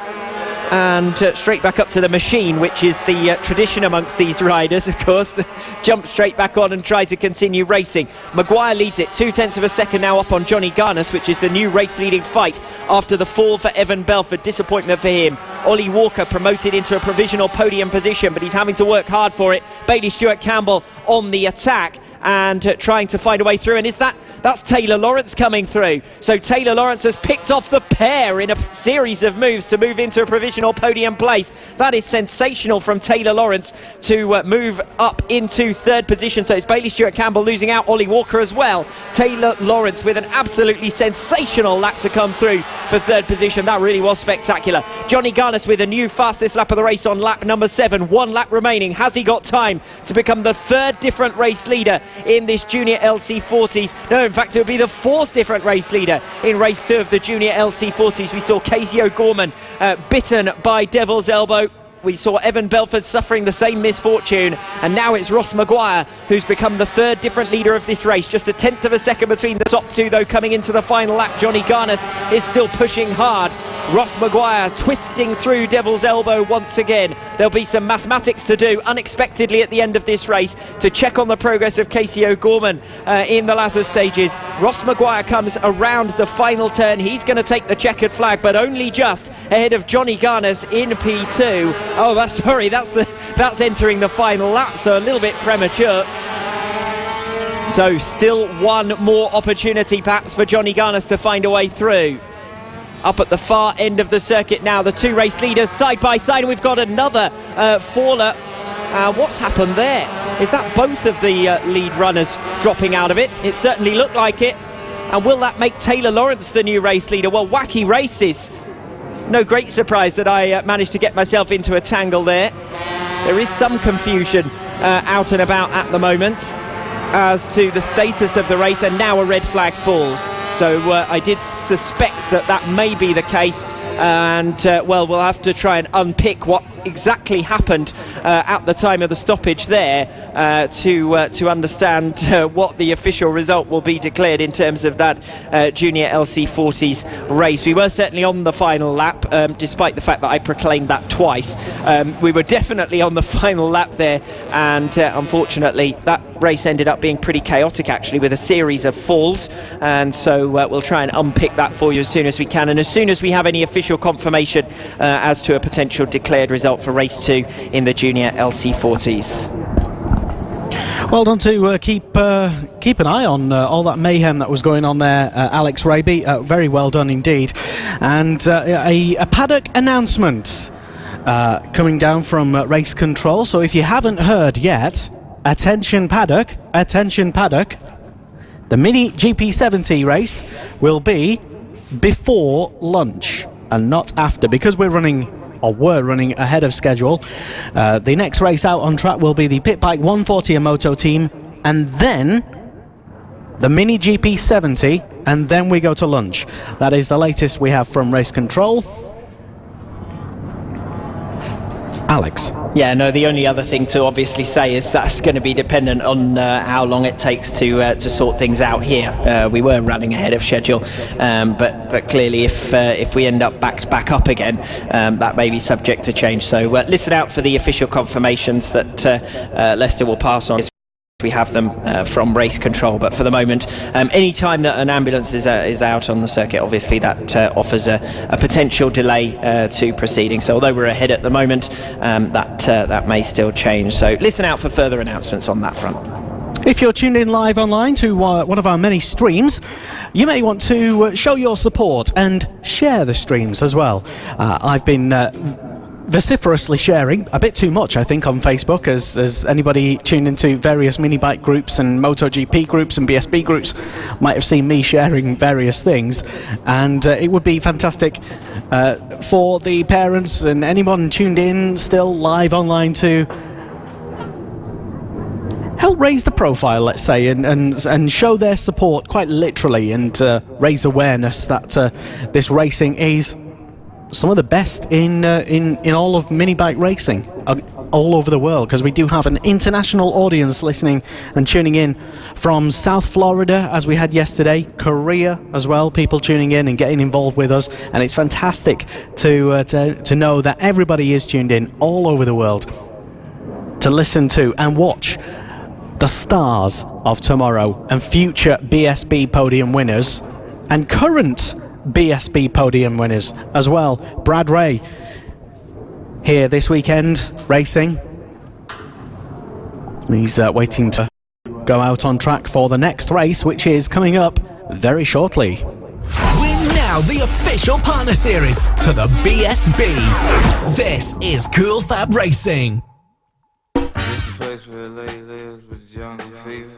and straight back up to the machine, which is the tradition amongst these riders, of course. Jump straight back on and try to continue racing. Maguire leads it 0.2 of a second now up on Johnny Garnes, which is the new race leading fight after the fall for Evan Belford. Disappointment for him. Ollie Walker promoted into a provisional podium position, but he's having to work hard for it. Bailey Stewart Campbell on the attack and trying to find a way through, and that's Taylor Lawrence coming through. So Taylor Lawrence has picked off the pair in a series of moves to move into a provisional podium place. That is sensational from Taylor Lawrence to move up into 3rd position. So it's Bailey Stewart Campbell losing out, Ollie Walker as well. Taylor Lawrence with an absolutely sensational lap to come through for 3rd position. That really was spectacular. Johnny Garnes with a new fastest lap of the race on lap number 7. 1 lap remaining. Has he got time to become the 3rd different race leader in this junior LC40s? No, in fact, it would be the 4th different race leader in race 2 of the junior LC40s. We saw Casey O'Gorman bitten by Devil's Elbow. We saw Evan Belford suffering the same misfortune, and now it's Ross Maguire who's become the 3rd different leader of this race. Just 0.1 of a second between the top 2 though coming into the final lap. Johnny Garnes is still pushing hard. Ross Maguire twisting through Devil's Elbow once again. There'll be some mathematics to do unexpectedly at the end of this race to check on the progress of Casey O'Gorman in the latter stages. Ross Maguire comes around the final turn. He's going to take the checkered flag, but only just ahead of Johnny Garnes in P2. Oh, that's entering the final lap, so a little bit premature. So still one more opportunity perhaps for Johnny Garnes to find a way through. Up at the far end of the circuit now, the 2 race leaders side by side, and we've got another faller. What's happened there? Is that both of the lead runners dropping out of it? It certainly looked like it. And will that make Taylor Lawrence the new race leader? Well, wacky races. No great surprise that I managed to get myself into a tangle there. There is some confusion out and about at the moment as to the status of the race, and now a red flag falls. So I did suspect that may be the case, and well, we'll have to try and unpick what exactly happened at the time of the stoppage there to understand what the official result will be declared in terms of that junior LC40s race. We were certainly on the final lap, despite the fact that I proclaimed that twice. We were definitely on the final lap there, and unfortunately that race ended up being pretty chaotic actually, with a series of falls, and so we'll try and unpick that for you as soon as we can, and as soon as we have any official confirmation as to a potential declared result for race 2 in the junior LC40s. Well done to keep an eye on all that mayhem that was going on there, Alex Raby. Very well done indeed. And a paddock announcement coming down from race control. So if you haven't heard yet, attention paddock, the Mini GP70 race will be before lunch and not after, because we're running ahead of schedule. The next race out on track will be the Pit Bike 140 and Moto team, and then the Mini GP70, and then we go to lunch. That is the latest we have from race control. Alex. Yeah, no, the only other thing to obviously say is that's going to be dependent on how long it takes to sort things out here. We were running ahead of schedule, but clearly if we end up back up again, that may be subject to change. So listen out for the official confirmations that Leicester will pass on. We have them from race control, but for the moment, any time that an ambulance is out on the circuit, obviously that offers a potential delay to proceeding. So although we're ahead at the moment, that may still change. So listen out for further announcements on that front. If you're tuned in live online to one of our many streams, you may want to show your support and share the streams as well. I've been vociferously sharing, a bit too much I think, on Facebook, as anybody tuned into various mini bike groups and MotoGP groups and BSB groups might have seen me sharing various things, and it would be fantastic for the parents and anyone tuned in still live online to help raise the profile, let's say, and show their support quite literally, and raise awareness that this racing is some of the best in all of mini bike racing all over the world, because we do have an international audience listening and tuning in from South Florida, as we had yesterday, Korea as well, people tuning in and getting involved with us, and it's fantastic to know that everybody is tuned in all over the world to listen to and watch the stars of tomorrow and future BSB podium winners and current BSB podium winners as well. Brad Ray here this weekend racing. He's waiting to go out on track for the next race, which is coming up very shortly. We're now the official partner series to the BSB. This is Cool Fab Racing. This is a place where LA lives with jungle fever.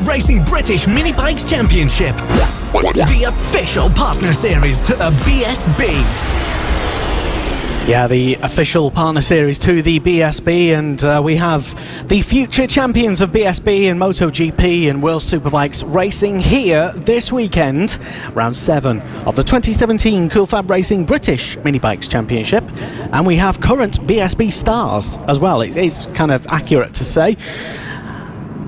FAB-Racing British Mini Bikes Championship, the official partner series to the BSB. Yeah, the official partner series to the BSB, and we have the future champions of BSB and MotoGP and World Superbikes racing here this weekend, round 7 of the 2017 Cool Fab Racing British Mini Bikes Championship, and we have current BSB stars as well. It is kind of accurate to say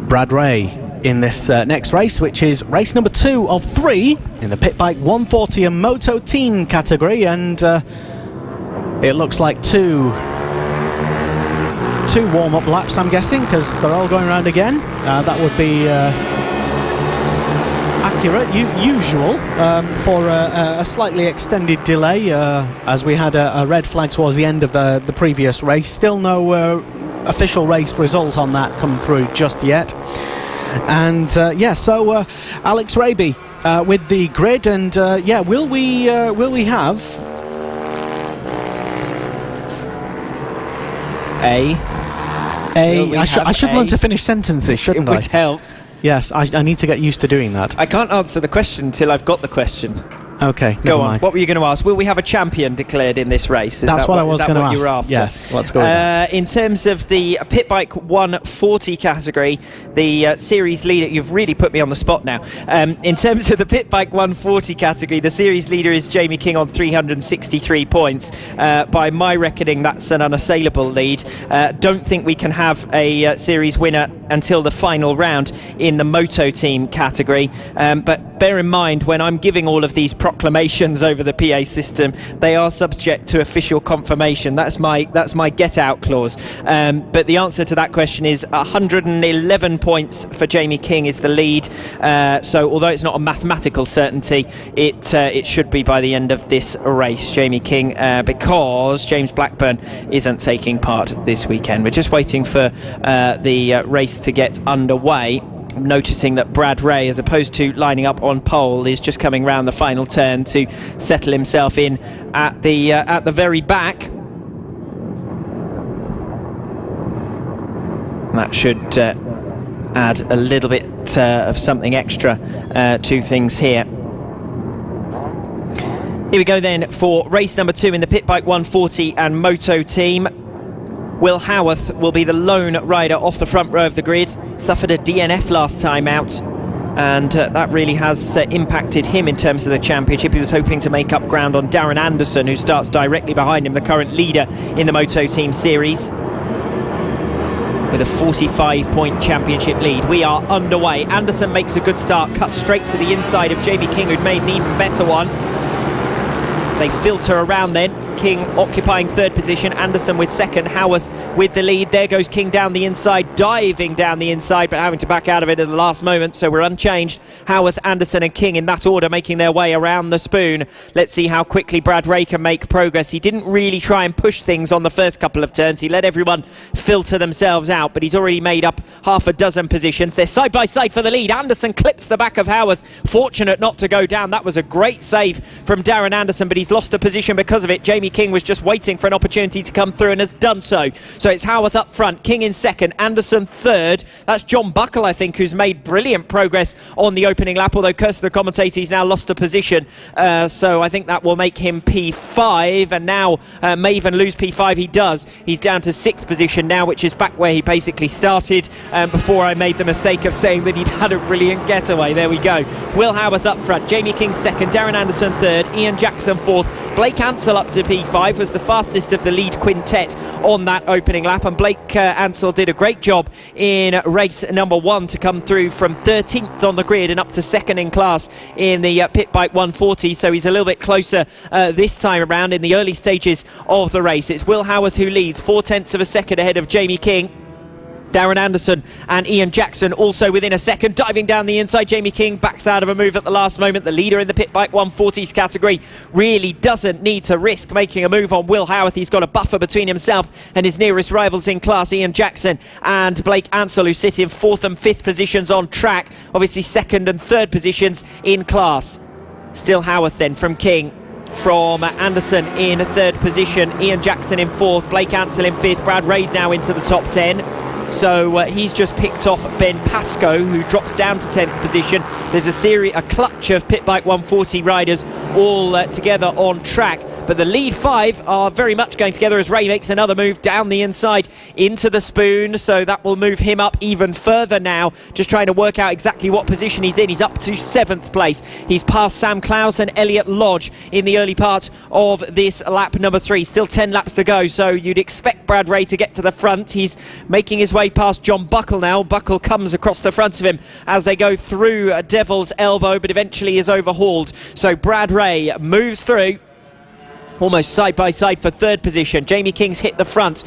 Brad Ray in this next race, which is race number 2 of 3 in the Pit Bike 140 and Moto Team category, and it looks like two warm-up laps, I'm guessing, because they're all going around again. That would be accurate, usual for a slightly extended delay, as we had a red flag towards the end of the previous race. Still no official race result on that come through just yet. And yeah, so Alex Raby with the grid, and yeah, will we have I should learn to finish sentences, shouldn't I? It would help. Yes, I need to get used to doing that. I can't answer the question until I've got the question. Okay, go on. Mind. What were you going to ask? Will we have a champion declared in this race? That's what I was going to ask. You were after? Yes, let's go with that. In terms of the Pit Bike 140 category, the series leader, you've really put me on the spot now. In terms of the Pit Bike 140 category, the series leader is Jamie King on 363 points. By my reckoning, that's an unassailable lead. Don't think we can have a series winner until the final round in the Moto Team category. But bear in mind, when I'm giving all of these proclamations over the PA system, they are subject to official confirmation. That's my get out clause. But the answer to that question is 111 points for Jamie King is the lead. So although it's not a mathematical certainty, it should be by the end of this race, Jamie King, because James Blackburn isn't taking part this weekend. We're just waiting for the race to get underway. Noticing that Brad Ray, as opposed to lining up on pole, is just coming round the final turn to settle himself in at the very back. That should add a little bit of something extra to things here. Here we go then for race number 2 in the Pit Bike 140 and Moto Team. Will Howarth will be the lone rider off the front row of the grid. Suffered a DNF last time out, and that really has impacted him in terms of the championship. He was hoping to make up ground on Darren Anderson, who starts directly behind him, the current leader in the Moto Team series, with a 45-point championship lead. We are underway. Anderson makes a good start, cuts straight to the inside of Jamie King, who'd made an even better one. They filter around then. King occupying 3rd position, Anderson with 2nd, Howarth with the lead. There goes King down the inside, diving down the inside, but having to back out of it at the last moment, so we're unchanged. Howarth, Anderson and King in that order, making their way around the spoon. Let's see how quickly Brad Ray can make progress. He didn't really try and push things on the first couple of turns. He let everyone filter themselves out, but he's already made up half a dozen positions. They're side by side for the lead. Anderson clips the back of Howarth, fortunate not to go down. That was a great save from Darren Anderson, but he's lost a position because of it. Jamie King was just waiting for an opportunity to come through and has done so. So it's Howarth up front, King in 2nd, Anderson 3rd. That's John Buckle, I think, who's made brilliant progress on the opening lap, although curse the commentator, he's now lost a position. So I think that will make him P5, and now may even lose P5. He does. He's down to 6th position now, which is back where he basically started before I made the mistake of saying that he'd had a brilliant getaway. There we go. Will Howarth up front, Jamie King 2nd, Darren Anderson 3rd, Ian Jackson 4th, Blake Ansell up to P5, was the fastest of the lead quintet on that opening lap, and Blake Ansell did a great job in race number 1 to come through from 13th on the grid and up to 2nd in class in the Pit Bike 140, so he's a little bit closer this time around in the early stages of the race. It's Will Howarth who leads, 0.4 of a second ahead of Jamie King. Darren Anderson and Ian Jackson also within a second, diving down the inside. Jamie King backs out of a move at the last moment. The leader in the Pit Bike 140s category really doesn't need to risk making a move on Will Howarth. He's got a buffer between himself and his nearest rivals in class, Ian Jackson and Blake Ansell, who sit in 4th and 5th positions on track, obviously 2nd and 3rd positions in class. Still Howarth then from King. From Anderson in 3rd position, Ian Jackson in 4th, Blake Ansell in 5th. Brad Ray's now into the top 10. So he's just picked off Ben Pascoe, who drops down to 10th position. There's a clutch of Pit Bike 140 riders all together on track. But the lead 5 are very much going together as Ray makes another move down the inside into the spoon. So that will move him up even further now. Just trying to work out exactly what position he's in. He's up to 7th place. He's passed Sam Clowes and Elliot Lodge in the early part of this lap number 3. Still 10 laps to go. So you'd expect Brad Ray to get to the front. He's making his way past John Buckle now. Buckle comes across the front of him as they go through Devil's Elbow, but eventually is overhauled. So Brad Ray moves through almost side by side for 3rd position. Jamie King's hit the front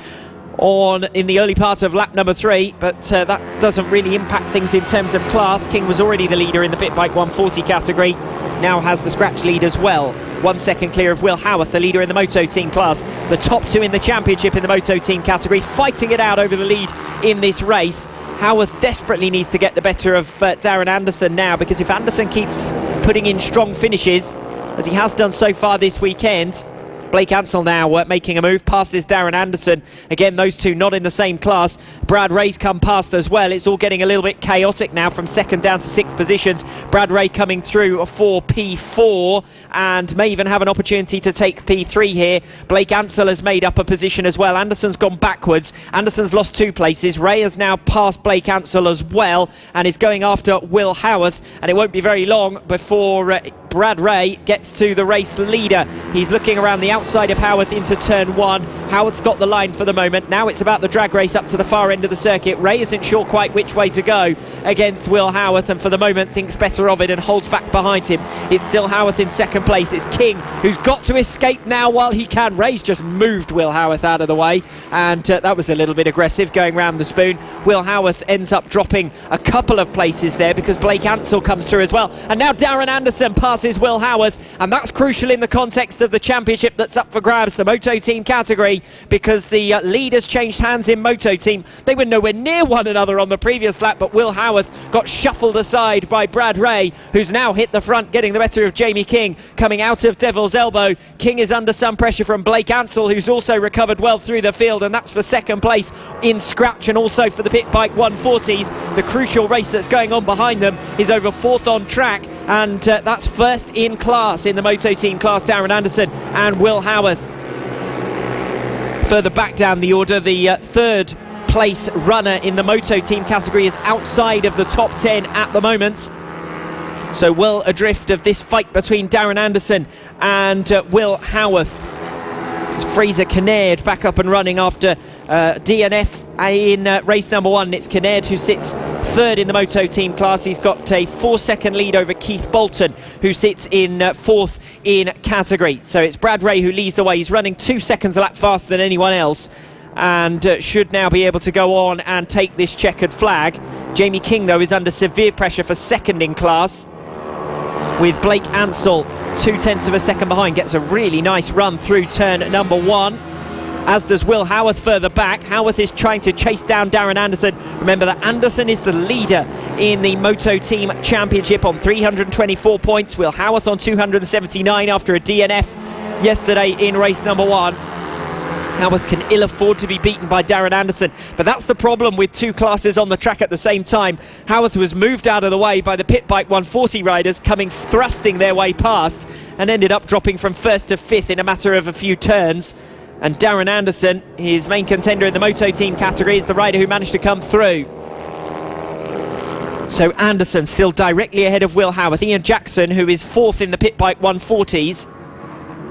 in the early part of lap number 3, but that doesn't really impact things in terms of class. King was already the leader in the Pit Bike 140 category, now has the scratch lead as well. 1 second clear of Will Howarth, the leader in the Moto Team class. The top 2 in the championship in the Moto Team category, fighting it out over the lead in this race. Howarth desperately needs to get the better of Darren Anderson now, because if Anderson keeps putting in strong finishes, as he has done so far this weekend, Blake Ansell now making a move, passes Darren Anderson. Again, those two not in the same class. Brad Ray's come past as well. It's all getting a little bit chaotic now from 2nd down to 6th positions. Brad Ray coming through for P4 and may even have an opportunity to take P3 here. Blake Ansell has made up a position as well. Anderson's gone backwards. Anderson's lost 2 places. Ray has now passed Blake Ansell as well and is going after Will Howarth, and it won't be very long before Brad Ray gets to the race leader. He's looking around the outside of Howarth into turn 1. Howarth's got the line for the moment. Now it's about the drag race up to the far end of the circuit. Ray isn't sure quite which way to go against Will Howarth, and for the moment thinks better of it and holds back behind him. It's still Howarth in 2nd place. It's King who's got to escape now while he can. Ray's just moved Will Howarth out of the way, and that was a little bit aggressive going round the spoon. Will Howarth ends up dropping a couple of places there because Blake Ansell comes through as well, and now Darren Anderson passes Will Howarth, and that's crucial in the context of the championship that's up for grabs, the Moto Team category, because the leaders changed hands in Moto Team. They were nowhere near one another on the previous lap, but Will Howarth got shuffled aside by Brad Ray, who's now hit the front, getting the better of Jamie King coming out of Devil's Elbow. King is under some pressure from Blake Ansell, who's also recovered well through the field, and that's for 2nd place in scratch, and also for the Pit Bike 140s. The crucial race that's going on behind them is over 4th on track, and that's 1st in class in the Moto Team class, Darren Anderson and Will Howarth. Further back down the order, the 3rd place runner in the Moto Team category is outside of the top 10 at the moment. So well adrift of this fight between Darren Anderson and Will Howarth. It's Fraser Kinnaird back up and running after DNF in race number 1. It's Kinnaird who sits 3rd in the Moto Team class. He's got a 4-second lead over Keith Bolton, who sits in 4th in category. So it's Brad Ray who leads the way. He's running 2 seconds a lap faster than anyone else, and should now be able to go on and take this checkered flag. Jamie King, though, is under severe pressure for 2nd in class, with Blake Ansell 0.2 of a second behind. Gets a really nice run through turn number 1, as does Will Howarth further back. Howarth is trying to chase down Darren Anderson. Remember that Anderson is the leader in the Moto Team Championship on 324 points. Will Howarth on 279 after a DNF yesterday in race number 1. Howarth can ill afford to be beaten by Darren Anderson, but that's the problem with 2 classes on the track at the same time. Howarth was moved out of the way by the Pit Bike 140 riders coming thrusting their way past, and ended up dropping from 1st to 5th in a matter of a few turns. And Darren Anderson, his main contender in the Moto Team category, is the rider who managed to come through. So Anderson still directly ahead of Will Howarth. Ian Jackson, who is 4th in the Pit Bike 140s,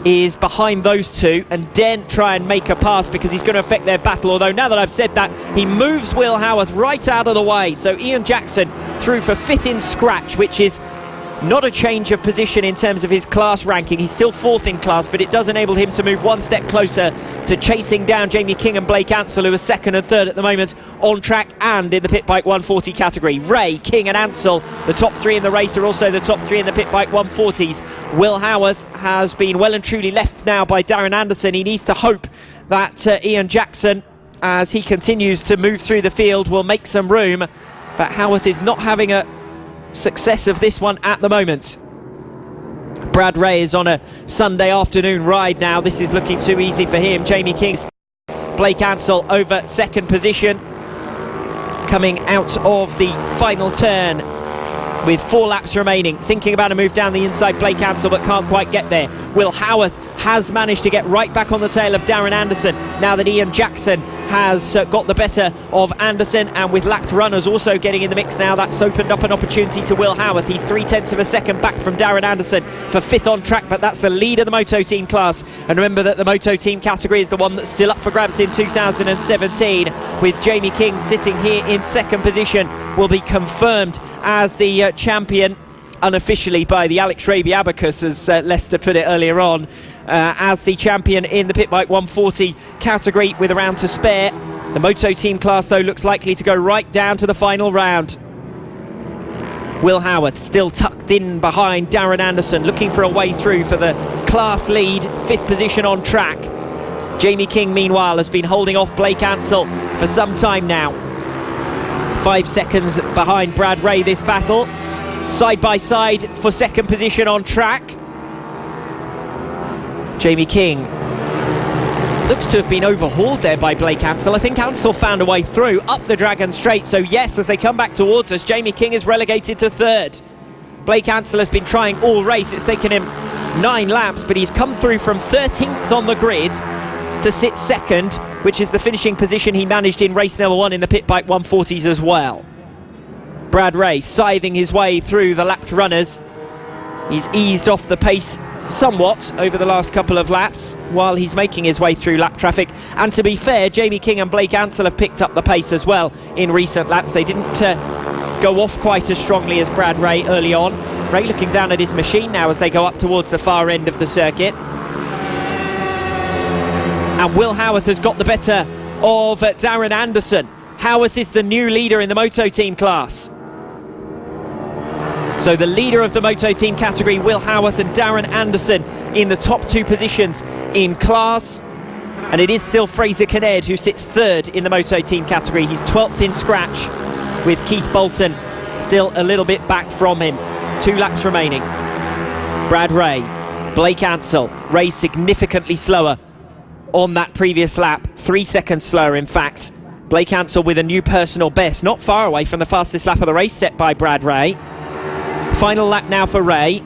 is behind those two and daren't try and make a pass because he's going to affect their battle. Although now that I've said that, he moves Will Howarth right out of the way. So Ian Jackson through for 5th in scratch, which is not a change of position in terms of his class ranking. He's still 4th in class, but it does enable him to move 1 step closer to chasing down Jamie King and Blake Ansell, who are 2nd and 3rd at the moment on track and in the Pit Bike 140 category. Ray, King and Ansell, the top 3 in the race, are also the top 3 in the Pit Bike 140s. Will Howarth has been well and truly left now by Darren Anderson. He needs to hope that Ian Jackson, as he continues to move through the field, will make some room, but Howarth is not having a success of this one at the moment. Brad Ray is on a Sunday afternoon ride now. This is looking too easy for him. Jamie King's Blake Ansell over 2nd position. coming out of the final turn with 4 laps remaining, thinking about a move down the inside. Blake Ansell, but can't quite get there. Will Howarth has managed to get right back on the tail of Darren Anderson now that Ian Jackson has got the better of Anderson, and with lapped runners also getting in the mix now, that's opened up an opportunity to Will Howarth. He's 0.3 of a second back from Darren Anderson for 5th on track, but that's the lead of the Moto Team class. And remember that the Moto Team category is the one that's still up for grabs in 2017, with Jamie King sitting here in 2nd position, will be confirmed as the champion unofficially by the Alex Raby Abacus, as Lester put it earlier on, as the champion in the Pit Bike 140 category with a round to spare. The Moto Team class, though, looks likely to go right down to the final round. Will Howarth still tucked in behind Darren Anderson, looking for a way through for the class lead, 5th position on track. Jamie King, meanwhile, has been holding off Blake Ansell for some time now. 5 seconds behind Brad Ray this battle. Side by side for 2nd position on track. Jamie King looks to have been overhauled there by Blake Ansell. I think Ansell found a way through up the Dragon Straight, so yes, as they come back towards us, Jamie King is relegated to 3rd. Blake Ansell has been trying all race. It's taken him 9 laps, but he's come through from 13th on the grid to sit 2nd, which is the finishing position he managed in race number 1 in the Pit Bike 140s as well. Brad Ray scything his way through the lapped runners. He's eased off the pace somewhat over the last couple of laps while he's making his way through lap traffic. And to be fair, Jamie King and Blake Ansell have picked up the pace as well in recent laps. They didn't go off quite as strongly as Brad Ray early on. Ray looking down at his machine now as they go up towards the far end of the circuit. And Will Howarth has got the better of Darren Anderson. Howarth is the new leader in the Moto Team class. So the leader of the Moto Team category, Will Howarth, and Darren Anderson in the top 2 positions in class. And it is still Fraser Kinnaird who sits 3rd in the Moto Team category. He's 12th in scratch, with Keith Bolton still a little bit back from him. 2 laps remaining. Brad Ray, Blake Ansell. Ray significantly slower on that previous lap, 3 seconds slower in fact. Blake Ansell with a new personal best, not far away from the fastest lap of the race set by Brad Ray. Final lap now for Ray.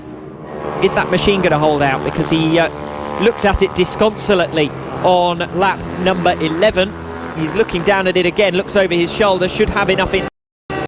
Is that machine going to hold out? Because he looked at it disconsolately on lap number 11. He's looking down at it again, looks over his shoulder, should have enough in